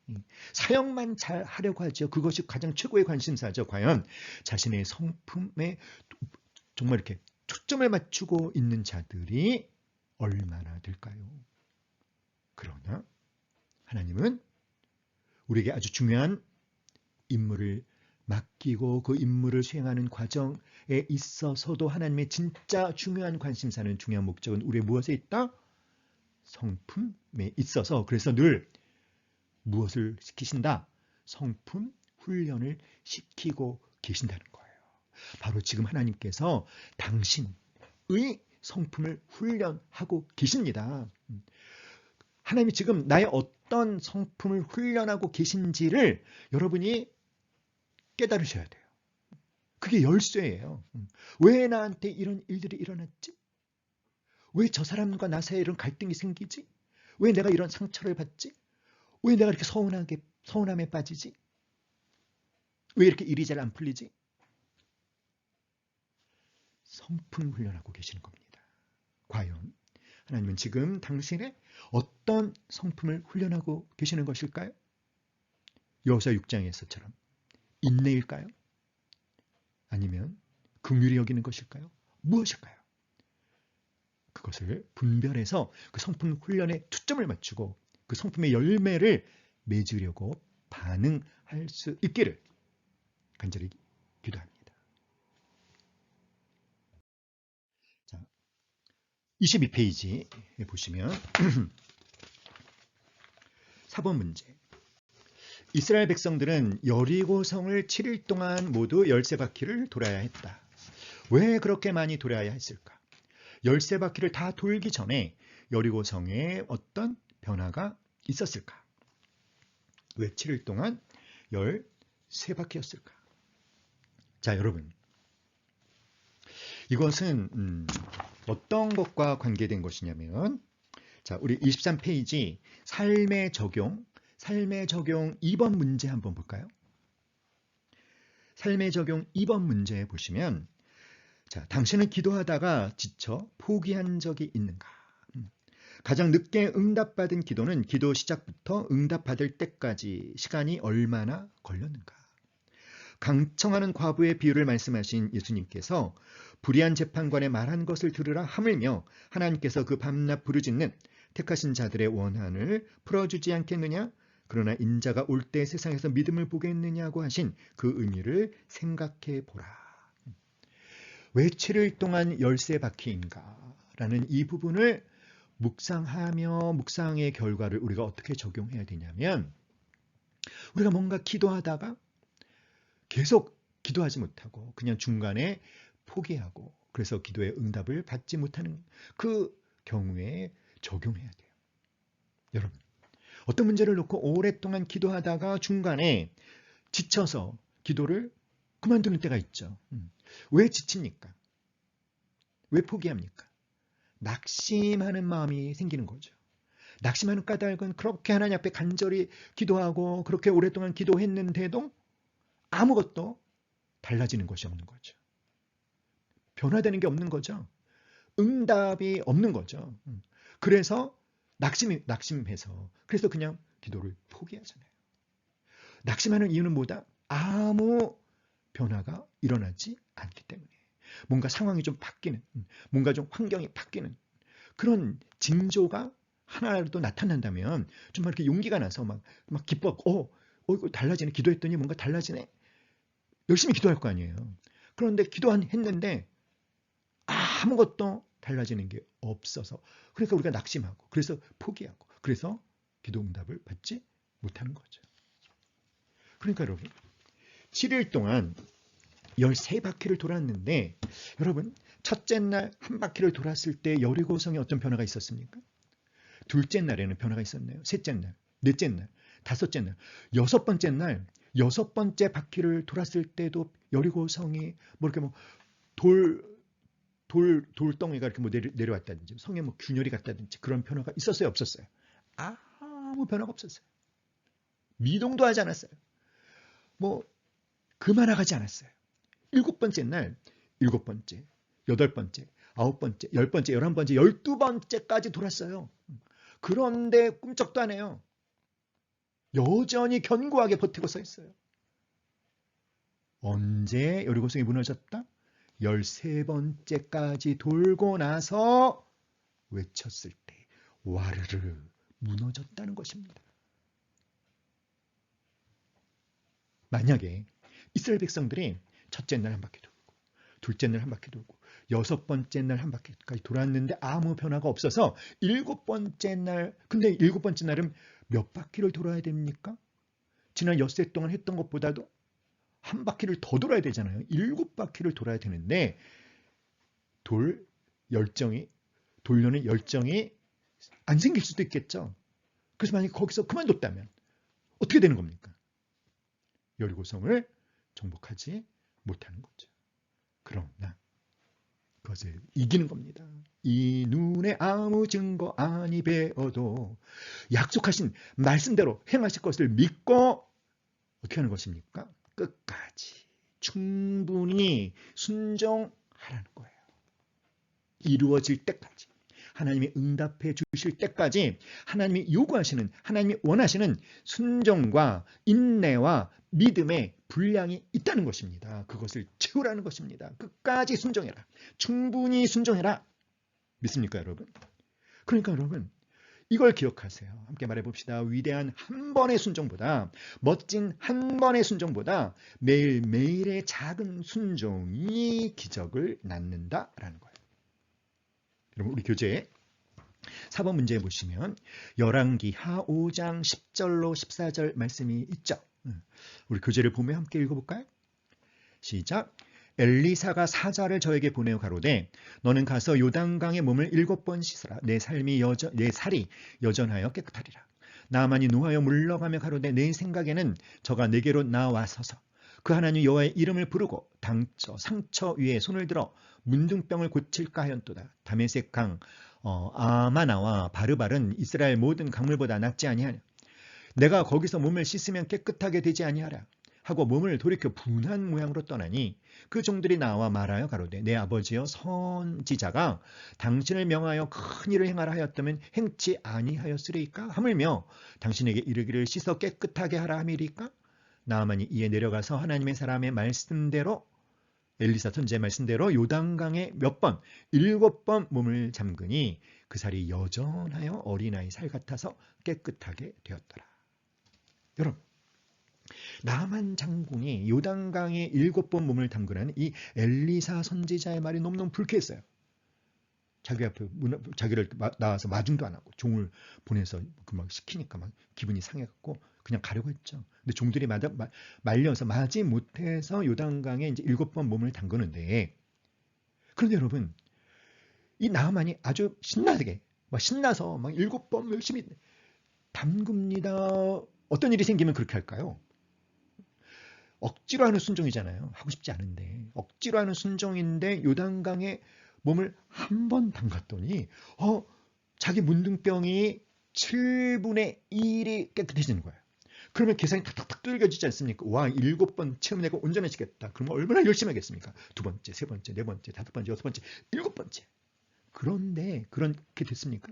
사역만 잘 하려고 하죠. 그것이 가장 최고의 관심사죠. 과연 자신의 성품에 정말 이렇게 초점을 맞추고 있는 자들이 얼마나 될까요? 그러나 하나님은 우리에게 아주 중요한 임무를 맡기고 그 임무를 수행하는 과정에 있어서도 하나님의 진짜 중요한 관심사는, 중요한 목적은 우리의 무엇에 있다? 성품에 있어서, 그래서 늘 무엇을 시키신다? 성품 훈련을 시키고 계신다는 거예요. 바로 지금 하나님께서 당신의 성품을 훈련하고 계십니다. 하나님이 지금 나의 어떤 성품을 훈련하고 계신지를 여러분이 깨달으셔야 돼요. 그게 열쇠예요. 왜 나한테 이런 일들이 일어났지? 왜 저 사람과 나 사이에 이런 갈등이 생기지? 왜 내가 이런 상처를 받지? 왜 내가 이렇게 서운함에 빠지지? 왜 이렇게 일이 잘 안 풀리지? 성품 훈련하고 계시는 겁니다. 과연 하나님은 지금 당신의 어떤 성품을 훈련하고 계시는 것일까요? 여호수아 6장에서처럼 인내일까요? 아니면 긍휼히 여기는 것일까요? 무엇일까요? 그것을 분별해서 그 성품 훈련에 초점을 맞추고 그 성품의 열매를 맺으려고 반응할 수 있기를 간절히 기도합니다. 자, 22페이지에 보시면 4번 문제. 이스라엘 백성들은 여리고성을 7일 동안 모두 13바퀴를 돌아야 했다. 왜 그렇게 많이 돌아야 했을까? 13바퀴를 다 돌기 전에 여리고성에 어떤 변화가 있었을까? 왜 7일 동안 13바퀴였을까? 자, 여러분. 이것은 어떤 것과 관계된 것이냐면, 자, 우리 23페이지 삶의 적용 2번 문제 한번 볼까요? 삶의 적용 2번 문제 보시면, 자, 당신은 기도하다가 지쳐 포기한 적이 있는가? 가장 늦게 응답받은 기도는 기도 시작부터 응답받을 때까지 시간이 얼마나 걸렸는가? 강청하는 과부의 비유를 말씀하신 예수님께서 불의한 재판관의 말한 것을 들으라 하물며 하나님께서 그 밤낮 부르짖는 택하신 자들의 원한을 풀어주지 않겠느냐? 그러나 인자가 올 때 세상에서 믿음을 보겠느냐고 하신 그 의미를 생각해 보라. 왜 7일 동안 13바퀴인가? 라는 이 부분을 묵상하며 묵상의 결과를 우리가 어떻게 적용해야 되냐면, 우리가 뭔가 기도하다가 계속 기도하지 못하고 그냥 중간에 포기하고 그래서 기도의 응답을 받지 못하는 그 경우에 적용해야 돼요. 여러분, 어떤 문제를 놓고 오랫동안 기도하다가 중간에 지쳐서 기도를 그만두는 때가 있죠. 왜 지칩니까? 왜 포기합니까? 낙심하는 마음이 생기는 거죠. 낙심하는 까닭은 그렇게 하나님 앞에 간절히 기도하고 그렇게 오랫동안 기도했는데도 아무것도 달라지는 것이 없는 거죠. 변화되는 게 없는 거죠. 응답이 없는 거죠. 그래서 낙심해서 그래서 그냥 기도를 포기하잖아요. 낙심하는 이유는 뭐다? 아무 변화가 일어나지 않기 때문에. 뭔가 상황이 좀 바뀌는, 뭔가 좀 환경이 바뀌는 그런 징조가 하나라도 나타난다면 정말 이렇게 용기가 나서 막 기뻐, 이거 달라지네. 기도했더니 뭔가 달라지네. 열심히 기도할 거 아니에요. 그런데 기도했는데 아무것도 달라지는 게 없어서, 그러니까 우리가 낙심하고 그래서 포기하고 그래서 기도 응답을 받지 못하는 거죠. 그러니까 여러분, 7일 동안 13바퀴를 돌았는데 여러분 첫째 날 한 바퀴를 돌았을 때 여리고성에 어떤 변화가 있었습니까? 둘째 날에는 변화가 있었나요? 셋째 날, 넷째 날, 다섯째 날, 여섯 번째 날, 여섯 번째 바퀴를 돌았을 때도 여리고성이 뭐 이렇게 뭐 돌덩이가 이렇게 뭐 내려왔다든지 성에 뭐 균열이 갔다든지 그런 변화가 있었어요? 없었어요? 아무 변화가 없었어요. 미동도 하지 않았어요. 뭐 그만하지 않았어요. 일곱 번째 날, 일곱 번째, 여덟 번째, 아홉 번째, 열 번째, 11번째, 12번째까지 돌았어요. 그런데 꿈쩍도 안 해요. 여전히 견고하게 버티고 서 있어요. 언제 여리고성이 무너졌다? 13번째까지 돌고 나서 외쳤을 때 와르르 무너졌다는 것입니다. 만약에 이스라엘 백성들이 첫째 날 한 바퀴 돌고 둘째 날 한 바퀴 돌고 여섯 번째 날 한 바퀴까지 돌았는데 아무 변화가 없어서 일곱 번째 날, 근데 일곱 번째 날은 몇 바퀴를 돌아야 됩니까? 지난 엿새 동안 했던 것보다도 한 바퀴를 더 돌아야 되잖아요. 일곱 바퀴를 돌아야 되는데 돌려는 열정이 안 생길 수도 있겠죠. 그래서 만약에 거기서 그만뒀다면 어떻게 되는 겁니까? 여리고성을 정복하지 못하는 거죠. 그러나 그것을 이기는 겁니다. 이 눈에 아무 증거 아니 배어도 약속하신 말씀대로 행하실 것을 믿고 어떻게 하는 것입니까? 끝까지 충분히 순종하라는 거예요. 이루어질 때까지, 하나님이 응답해 주실 때까지 하나님이 요구하시는, 하나님이 원하시는 순종과 인내와 믿음의 분량이 있다는 것입니다. 그것을 채우라는 것입니다. 끝까지 순종해라. 충분히 순종해라. 믿습니까, 여러분? 그러니까 여러분, 이걸 기억하세요. 함께 말해봅시다. 위대한 한 번의 순종보다, 멋진 한 번의 순종보다 매일매일의 작은 순종이 기적을 낳는다라는 거예요. 여러분, 우리 교재 4번 문제 보시면 열왕기하 5장 10절로 14절 말씀이 있죠. 우리 교재를 보며 함께 읽어볼까요? 시작. 엘리사가 사자를 저에게 보내어 가로되 너는 가서 요단강에 몸을 7번 씻으라. 내 살이 여전하여 깨끗하리라. 나아만이 노하여 물러가며 가로되 내 생각에는 저가 내게로 나와서서 그 하나님 여호와의 이름을 부르고 상처 위에 손을 들어 문둥병을 고칠까 하였도다. 다메섹 강 아마나와 바르발은 이스라엘 모든 강물보다 낫지 아니하냐. 내가 거기서 몸을 씻으면 깨끗하게 되지 아니하랴 하고 몸을 돌이켜 분한 모양으로 떠나니 그 종들이 나와 말하여 가로되 내 아버지여 선지자가 당신을 명하여 큰 일을 행하라 하였다면 행치 아니하였으리까 하물며 당신에게 이르기를 씻어 깨끗하게 하라 함이리까. 나아만이 이에 내려가서 하나님의 사람의 말씀대로 엘리사 선지자의 말씀대로 요단강에 7번 몸을 잠그니 그 살이 여전하여 어린아이 살 같아서 깨끗하게 되었더라. 여러분, 나만 장군이 요단강에 7번 몸을 담그라는 이 엘리사 선지자의 말이 너무너무 불쾌했어요. 자기를 나와서 마중도 안 하고 종을 보내서 막 시키니까 막 기분이 상해갖고 그냥 가려고 했죠. 근데 종들이 말려서 마지 못해서 요단강에 이제 7번 몸을 담그는데, 그런데 여러분, 이 나만이 아주 신나서 막 7번 열심히 담급니다. 어떤 일이 생기면 그렇게 할까요? 억지로 하는 순종이잖아요. 하고 싶지 않은데 억지로 하는 순종인데 요단강에 몸을 한 번 담갔더니 자기 문둥병이 7분의 1이 깨끗해지는 거예요. 그러면 계산이 탁탁탁 뚫겨지지 않습니까? 와, 7번 체험내고 온전해지겠다. 그러면 얼마나 열심히 하겠습니까? 두 번째, 세 번째, 네 번째, 다섯 번째, 여섯 번째, 7번째. 그런데 그렇게 됐습니까?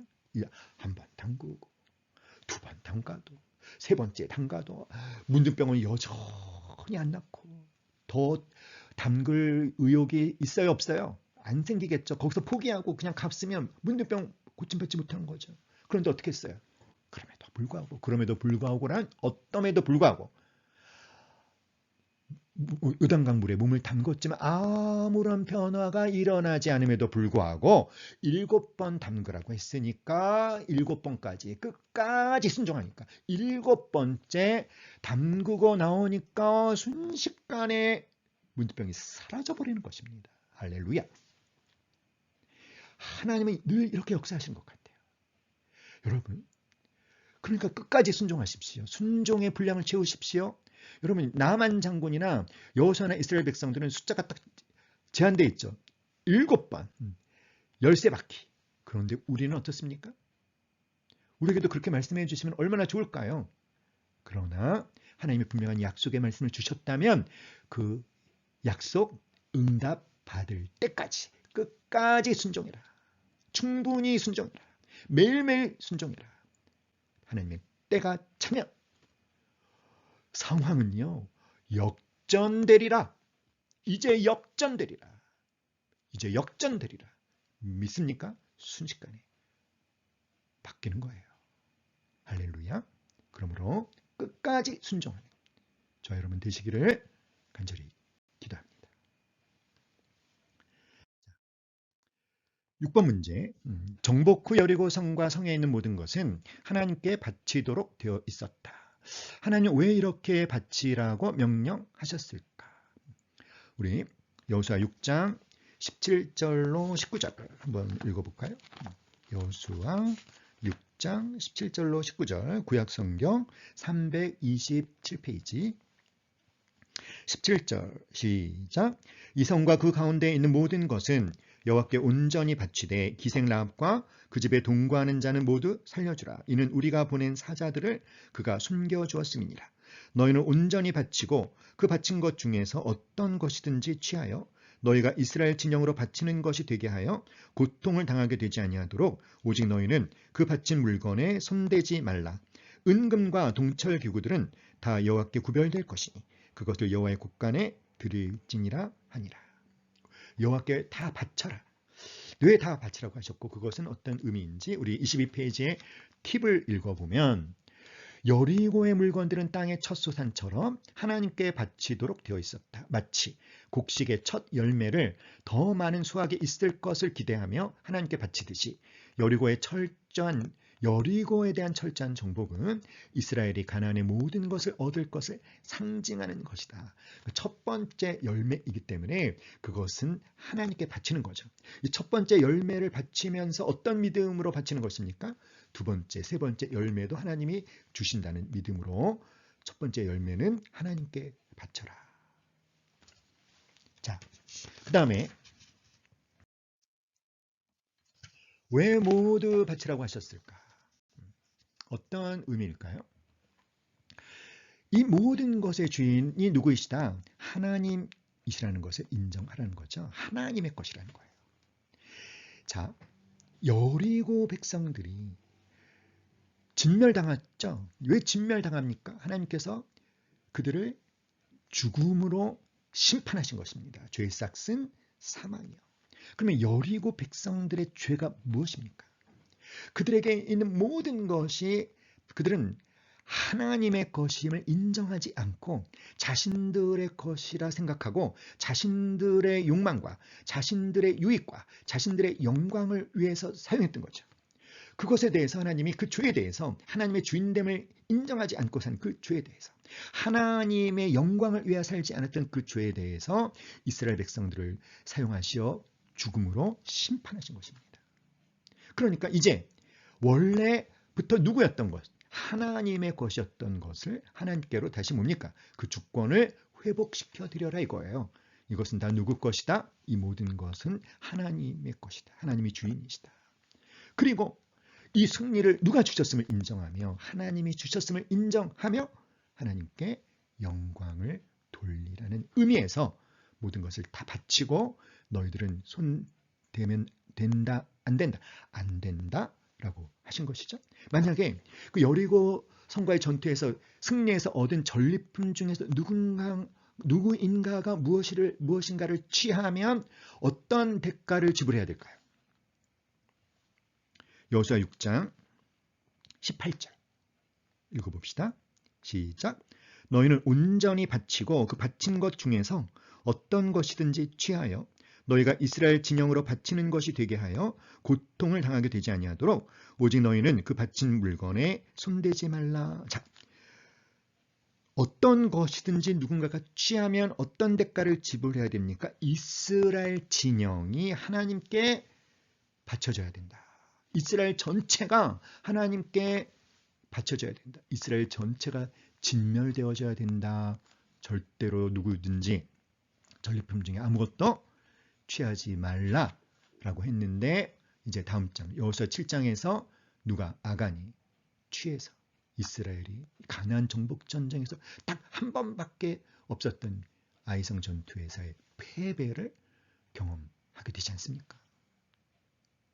한 번 담그고 두 번 담가도 세 번째 담가도 문둥병은 여전히 안 낫고 더 담글 의욕이 있어요, 없어요? 안 생기겠죠. 거기서 포기하고 그냥 값으면 문둥병 고침받지 못한 거죠. 그런데 어떻게 했어요? 그럼에도 불구하고란 어떠함에도 불구하고 요단강물에 몸을 담궜지만 아무런 변화가 일어나지 않음에도 불구하고 7번 담그라고 했으니까 7번까지 끝까지 순종하니까 7번째 담그고 나오니까 순식간에 문둥병이 사라져버리는 것입니다. 할렐루야. 하나님은 늘 이렇게 역사하시는 것 같아요. 여러분, 그러니까 끝까지 순종하십시오. 순종의 분량을 채우십시오. 여러분, 나만 장군이나 여호수아나 이스라엘 백성들은 숫자가 딱 제한되어 있죠. 7번, 13바퀴. 그런데 우리는 어떻습니까? 우리에게도 그렇게 말씀해 주시면 얼마나 좋을까요? 그러나 하나님이 분명한 약속의 말씀을 주셨다면 그 약속 응답 받을 때까지 끝까지 순종해라. 충분히 순종해라. 매일매일 순종해라. 하나님의 때가 차면 상황은요, 역전되리라. 이제 역전되리라. 이제 역전되리라. 믿습니까? 순식간에 바뀌는 거예요. 할렐루야. 그러므로 끝까지 순종하는 저와 여러분 되시기를 간절히 기도합니다. 6번 문제. 정복 후 여리고 성과 성에 있는 모든 것은 하나님께 바치도록 되어 있었다. 하나님 왜 이렇게 바치라고 명령하셨을까? 우리 여호수아 6장 17절로 19절 한번 읽어볼까요? 여호수아 6장 17절로 19절 구약성경 327페이지 17절 시작. 이 성과 그 가운데 있는 모든 것은 여호와께 온전히 바치되 기생라합과 그 집에 동거하는 자는 모두 살려주라. 이는 우리가 보낸 사자들을 그가 숨겨주었음이니라. 너희는 온전히 바치고 그 바친 것 중에서 어떤 것이든지 취하여 너희가 이스라엘 진영으로 바치는 것이 되게 하여 고통을 당하게 되지 아니하도록 오직 너희는 그 바친 물건에 손대지 말라. 은금과 동철 기구들은 다 여호와께 구별될 것이니 그것을 여호와의 곳간에 드릴지니라 하니라. 여호와께 다 바쳐라. 왜 다 바치라고 하셨고 그것은 어떤 의미인지 우리 22페이지의 팁을 읽어보면 여리고의 물건들은 땅의 첫 소산처럼 하나님께 바치도록 되어 있었다. 마치 곡식의 첫 열매를 더 많은 수확이 있을 것을 기대하며 하나님께 바치듯이 여리고에 대한 철저한 정복은 이스라엘이 가나안의 모든 것을 얻을 것을 상징하는 것이다. 첫 번째 열매이기 때문에 그것은 하나님께 바치는 거죠. 이 첫 번째 열매를 바치면서 어떤 믿음으로 바치는 것입니까? 두 번째, 세 번째 열매도 하나님이 주신다는 믿음으로 첫 번째 열매는 하나님께 바쳐라. 자, 그 다음에 왜 모두 바치라고 하셨을까? 어떤 의미일까요? 이 모든 것의 주인이 누구이시다? 하나님이시라는 것을 인정하라는 거죠. 하나님의 것이라는 거예요. 자, 여리고 백성들이 진멸당했죠. 왜 진멸당합니까? 하나님께서 그들을 죽음으로 심판하신 것입니다. 죄의 싹은 사망이요. 그러면 여리고 백성들의 죄가 무엇입니까? 그들에게 있는 모든 것이 그들은 하나님의 것임을 인정하지 않고 자신들의 것이라 생각하고 자신들의 욕망과 자신들의 유익과 자신들의 영광을 위해서 사용했던 거죠. 그것에 대해서 하나님이 그 죄에 대해서 하나님의 주인됨을 인정하지 않고 산 그 죄에 대해서 하나님의 영광을 위해 살지 않았던 그 죄에 대해서 이스라엘 백성들을 사용하시어 죽음으로 심판하신 것입니다. 그러니까 이제 원래부터 누구였던 것, 하나님의 것이었던 것을 하나님께로 다시 뭡니까? 그 주권을 회복시켜 드려라 이거예요. 이것은 다 누구 것이다? 이 모든 것은 하나님의 것이다. 하나님이 주인이시다. 그리고 이 승리를 누가 주셨음을 인정하며 하나님이 주셨음을 인정하며 하나님께 영광을 돌리라는 의미에서 모든 것을 다 바치고 너희들은 손 대면 된다, 안 된다, 안 된다라고 하신 것이죠. 만약에 그 여리고 성과의 전투에서 승리해서 얻은 전리품 중에서 누구인가가 무엇인가를 취하면 어떤 대가를 지불해야 될까요? 여호수아 6장 18절 읽어봅시다. 시작. 너희는 온전히 바치고 그 바친 것 중에서 어떤 것이든지 취하여 너희가 이스라엘 진영으로 바치는 것이 되게 하여 고통을 당하게 되지 아니하도록 오직 너희는 그 바친 물건에 손대지 말라. 자, 어떤 것이든지 누군가가 취하면 어떤 대가를 지불해야 됩니까? 이스라엘 진영이 하나님께 바쳐져야 된다. 이스라엘 전체가 하나님께 바쳐져야 된다. 이스라엘 전체가 진멸되어져야 된다. 절대로 누구든지 전리품 중에 아무것도 취하지 말라라고 했는데 이제 다음 장 여호수아 7장에서 누가 아간이 취해서 이스라엘이 가나안 정복 전쟁에서 딱 한 번밖에 없었던 아이성 전투에서의 패배를 경험하게 되지 않습니까?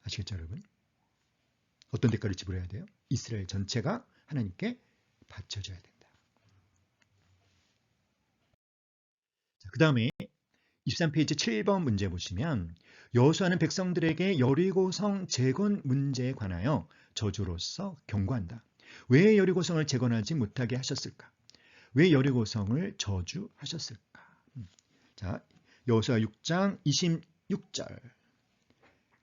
아시겠죠, 여러분? 어떤 대가를 지불해야 돼요? 이스라엘 전체가 하나님께 바쳐져야 된다. 그 다음에 23페이지 7번 문제 보시면 여호수아는 백성들에게 여리고성 재건 문제에 관하여 저주로서 경고한다. 왜 여리고성을 재건하지 못하게 하셨을까? 왜 여리고성을 저주하셨을까? 자, 여호수아 6장 26절.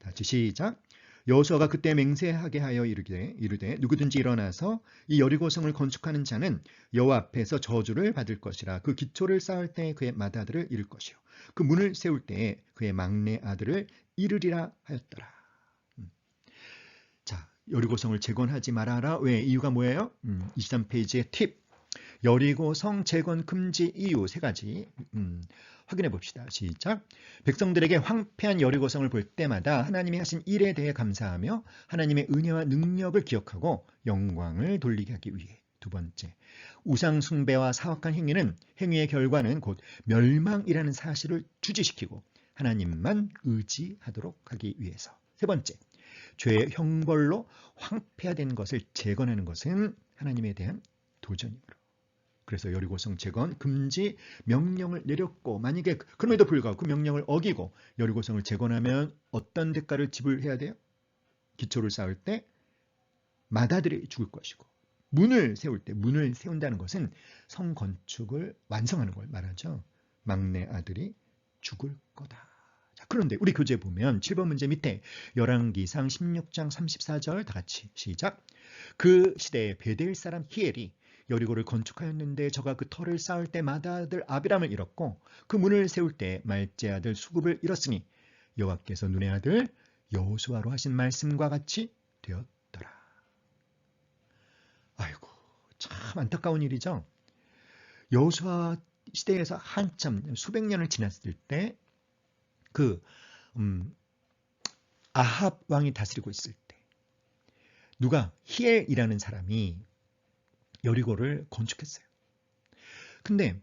다시 시작. 여호수아가 그때 맹세하게 하여 이르되 누구든지 일어나서 이 여리고성을 건축하는 자는 여호와 앞에서 저주를 받을 것이라. 그 기초를 쌓을 때 그의 맏아들을 잃을 것이요 그 문을 세울 때에 그의 막내 아들을 잃으리라 하였더라. 자, 여리고성을 재건하지 말아라. 왜? 이유가 뭐예요? 23페이지의 팁. 여리고성 재건 금지 이유 세 가지 확인해 봅시다. 시작. 백성들에게 황폐한 여리고성을 볼 때마다 하나님이 하신 일에 대해 감사하며 하나님의 은혜와 능력을 기억하고 영광을 돌리게 하기 위해. 두 번째, 우상 숭배와 사악한 행위의 결과는 곧 멸망이라는 사실을 주지시키고 하나님만 의지하도록 하기 위해서. 세 번째, 죄의 형벌로 황폐화된 것을 재건하는 것은 하나님에 대한 도전이므로. 그래서 여리고성 재건 금지 명령을 내렸고, 만약에 그럼에도 불구하고 그 명령을 어기고 여리고성을 재건하면 어떤 대가를 지불해야 돼요? 기초를 쌓을 때 맏아들이 죽을 것이고, 문을 세울 때, 문을 세운다는 것은 성 건축을 완성하는 걸 말하죠. 막내 아들이 죽을 거다. 자, 그런데 우리 교재 보면 7번 문제 밑에 열왕기상 16장 34절 다 같이 시작. 그 시대에 베델 사람 히엘이 여리고를 건축하였는데 저가 그 터를 쌓을 때 맏아들 아비람을 잃었고 그 문을 세울 때 말째 아들 수굽을 잃었으니 여호와께서 눈의 아들 여호수아로 하신 말씀과 같이 되었더라. 아이고, 참 안타까운 일이죠. 여호수아 시대에서 한참 수백 년을 지났을 때 그 아합 왕이 다스리고 있을 때 누가 히엘이라는 사람이 여리고를 건축했어요. 근데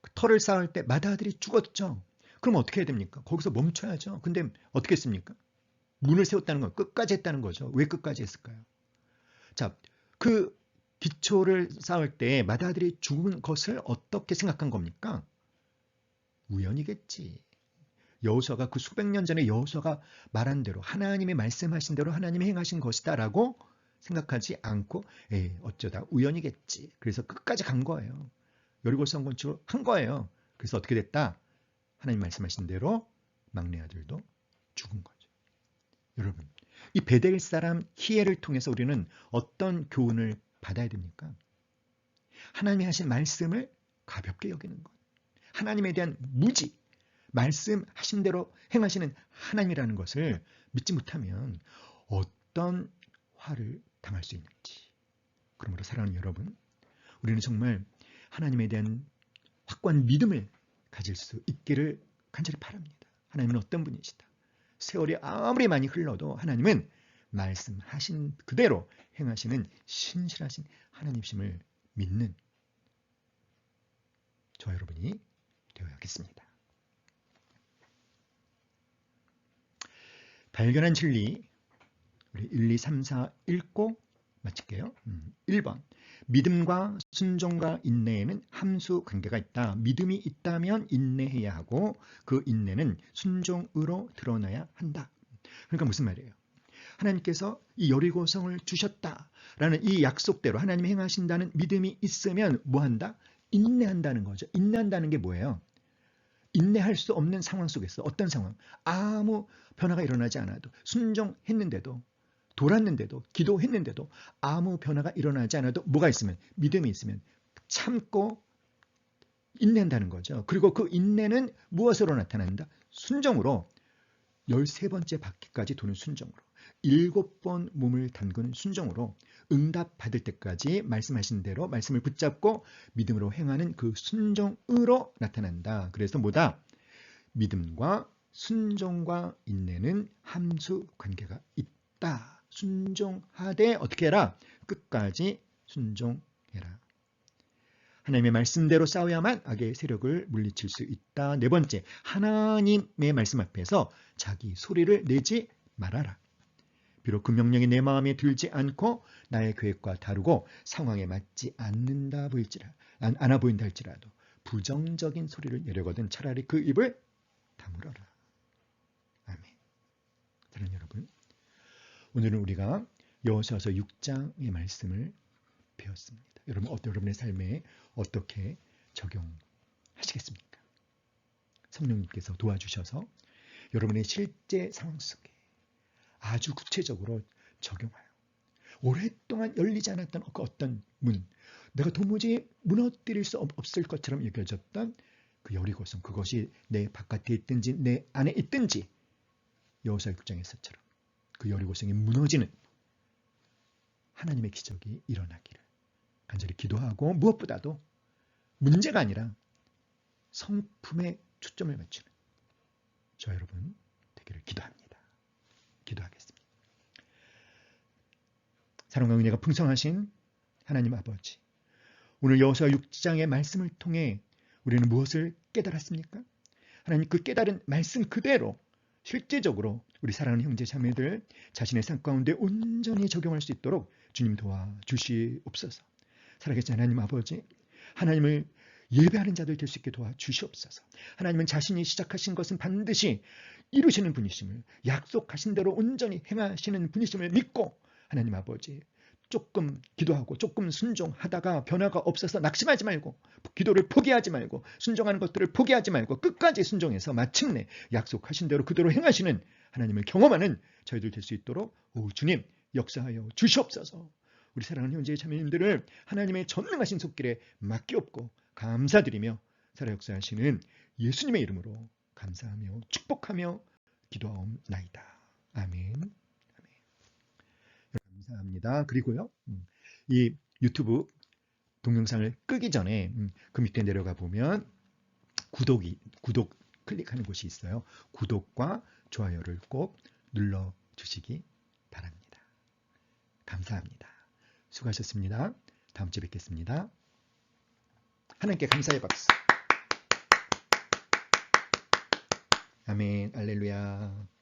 그 터를 쌓을 때 맏아들이 죽었죠. 그럼 어떻게 해야 됩니까? 거기서 멈춰야죠. 근데 어떻게 했습니까? 문을 세웠다는 건 끝까지 했다는 거죠. 왜 끝까지 했을까요? 자, 그 기초를 쌓을 때 맏아들이 죽은 것을 어떻게 생각한 겁니까? 우연이겠지. 여호수아가 그 수백 년 전에 여호수아가 말한 대로 하나님의 말씀하신 대로 하나님이 행하신 것이다 라고 생각하지 않고 어쩌다 우연이겠지. 그래서 끝까지 간 거예요. 여리고성 건축을 한 거예요. 그래서 어떻게 됐다? 하나님 말씀하신 대로 막내 아들도 죽은 거죠. 여러분, 이 베델 사람 히엘을 통해서 우리는 어떤 교훈을 받아야 됩니까? 하나님이 하신 말씀을 가볍게 여기는 것. 하나님에 대한 무지, 말씀하신 대로 행하시는 하나님이라는 것을 믿지 못하면 어떤 화를 당할 수 있는지. 그러므로 사랑하는 여러분, 우리는 정말 하나님에 대한 확고한 믿음을 가질 수 있기를 간절히 바랍니다. 하나님은 어떤 분이시다. 세월이 아무리 많이 흘러도 하나님은 말씀하신 그대로 행하시는 신실하신 하나님심을 믿는 저와 여러분이 되어야겠습니다. 발견한 진리 우리 1, 2, 3, 4 읽고 마칠게요. 1번, 믿음과 순종과 인내에는 함수 관계가 있다. 믿음이 있다면 인내해야 하고 그 인내는 순종으로 드러나야 한다. 그러니까 무슨 말이에요? 하나님께서 이 여리고성을 주셨다라는 이 약속대로 하나님이 행하신다는 믿음이 있으면 뭐한다? 인내한다는 거죠. 인내한다는 게 뭐예요? 인내할 수 없는 상황 속에서 어떤 상황? 아무 변화가 일어나지 않아도 순종했는데도 돌았는데도 기도했는데도 아무 변화가 일어나지 않아도 뭐가 있으면 믿음이 있으면 참고 인내한다는 거죠. 그리고 그 인내는 무엇으로 나타난다? 순종으로 13번째 바퀴까지 도는 순종으로 7번 몸을 담그는 순종으로 응답받을 때까지 말씀하신 대로 말씀을 붙잡고 믿음으로 행하는 그 순종으로 나타난다. 그래서 뭐다? 믿음과 순종과 인내는 함수 관계가 있다. 순종하되 어떻게 해라? 끝까지 순종해라. 하나님의 말씀대로 싸워야만 악의 세력을 물리칠 수 있다. 네 번째, 하나님의 말씀 앞에서 자기 소리를 내지 말아라. 비록 그 명령이 내 마음에 들지 않고 나의 계획과 다르고 상황에 맞지 않아 보인다 할지라도 부정적인 소리를 내려거든 차라리 그 입을 다물어라. 아멘. 사랑하는 여러분, 오늘은 우리가 여호수아서 6장의 말씀을 배웠습니다. 여러분의 삶에 어떻게 적용하시겠습니까? 성령님께서 도와주셔서 여러분의 실제 상황 속에 아주 구체적으로 적용하여 오랫동안 열리지 않았던 그 어떤 문, 내가 도무지 무너뜨릴 수 없을 것처럼 여겨졌던 그 여리고성, 그것이 내 바깥에 있든지 내 안에 있든지 여호수아 6장에서처럼 그 여리고성이 무너지는 하나님의 기적이 일어나기를 간절히 기도하고, 무엇보다도 문제가 아니라 성품에 초점을 맞추는 저 여러분 되기를 기도합니다. 기도하겠습니다. 사랑과 은혜가 풍성하신 하나님 아버지, 오늘 여호수아 6장의 말씀을 통해 우리는 무엇을 깨달았습니까? 하나님, 그 깨달은 말씀 그대로 실제적으로 우리 사랑하는 형제 자매들 자신의 삶 가운데 온전히 적용할 수 있도록 주님 도와주시옵소서. 살아계신 하나님 아버지, 하나님을 예배하는 자들 될 수 있게 도와주시옵소서. 하나님은 자신이 시작하신 것은 반드시 이루시는 분이심을, 약속하신 대로 온전히 행하시는 분이심을 믿고, 하나님 아버지, 조금 기도하고 조금 순종하다가 변화가 없어서 낙심하지 말고, 기도를 포기하지 말고, 순종하는 것들을 포기하지 말고 끝까지 순종해서 마침내 약속하신 대로 그대로 행하시는 하나님을 경험하는 저희들 될 수 있도록 주님 역사하여 주시옵소서. 우리 사랑하는 형제 자매님들을 하나님의 전능하신 손길에 맡기옵고 감사드리며 살아 역사하시는 예수님의 이름으로 감사하며 축복하며 기도하옵나이다. 아멘. 아멘. 감사합니다. 그리고요, 이 유튜브 동영상을 끄기 전에 그 밑에 내려가 보면 구독 클릭하는 곳이 있어요. 구독과 좋아요를 꼭 눌러주시기 바랍니다. 감사합니다. 수고하셨습니다. 다음 주에 뵙겠습니다. 하나님께 감사의 박수. 아멘. 할렐루야.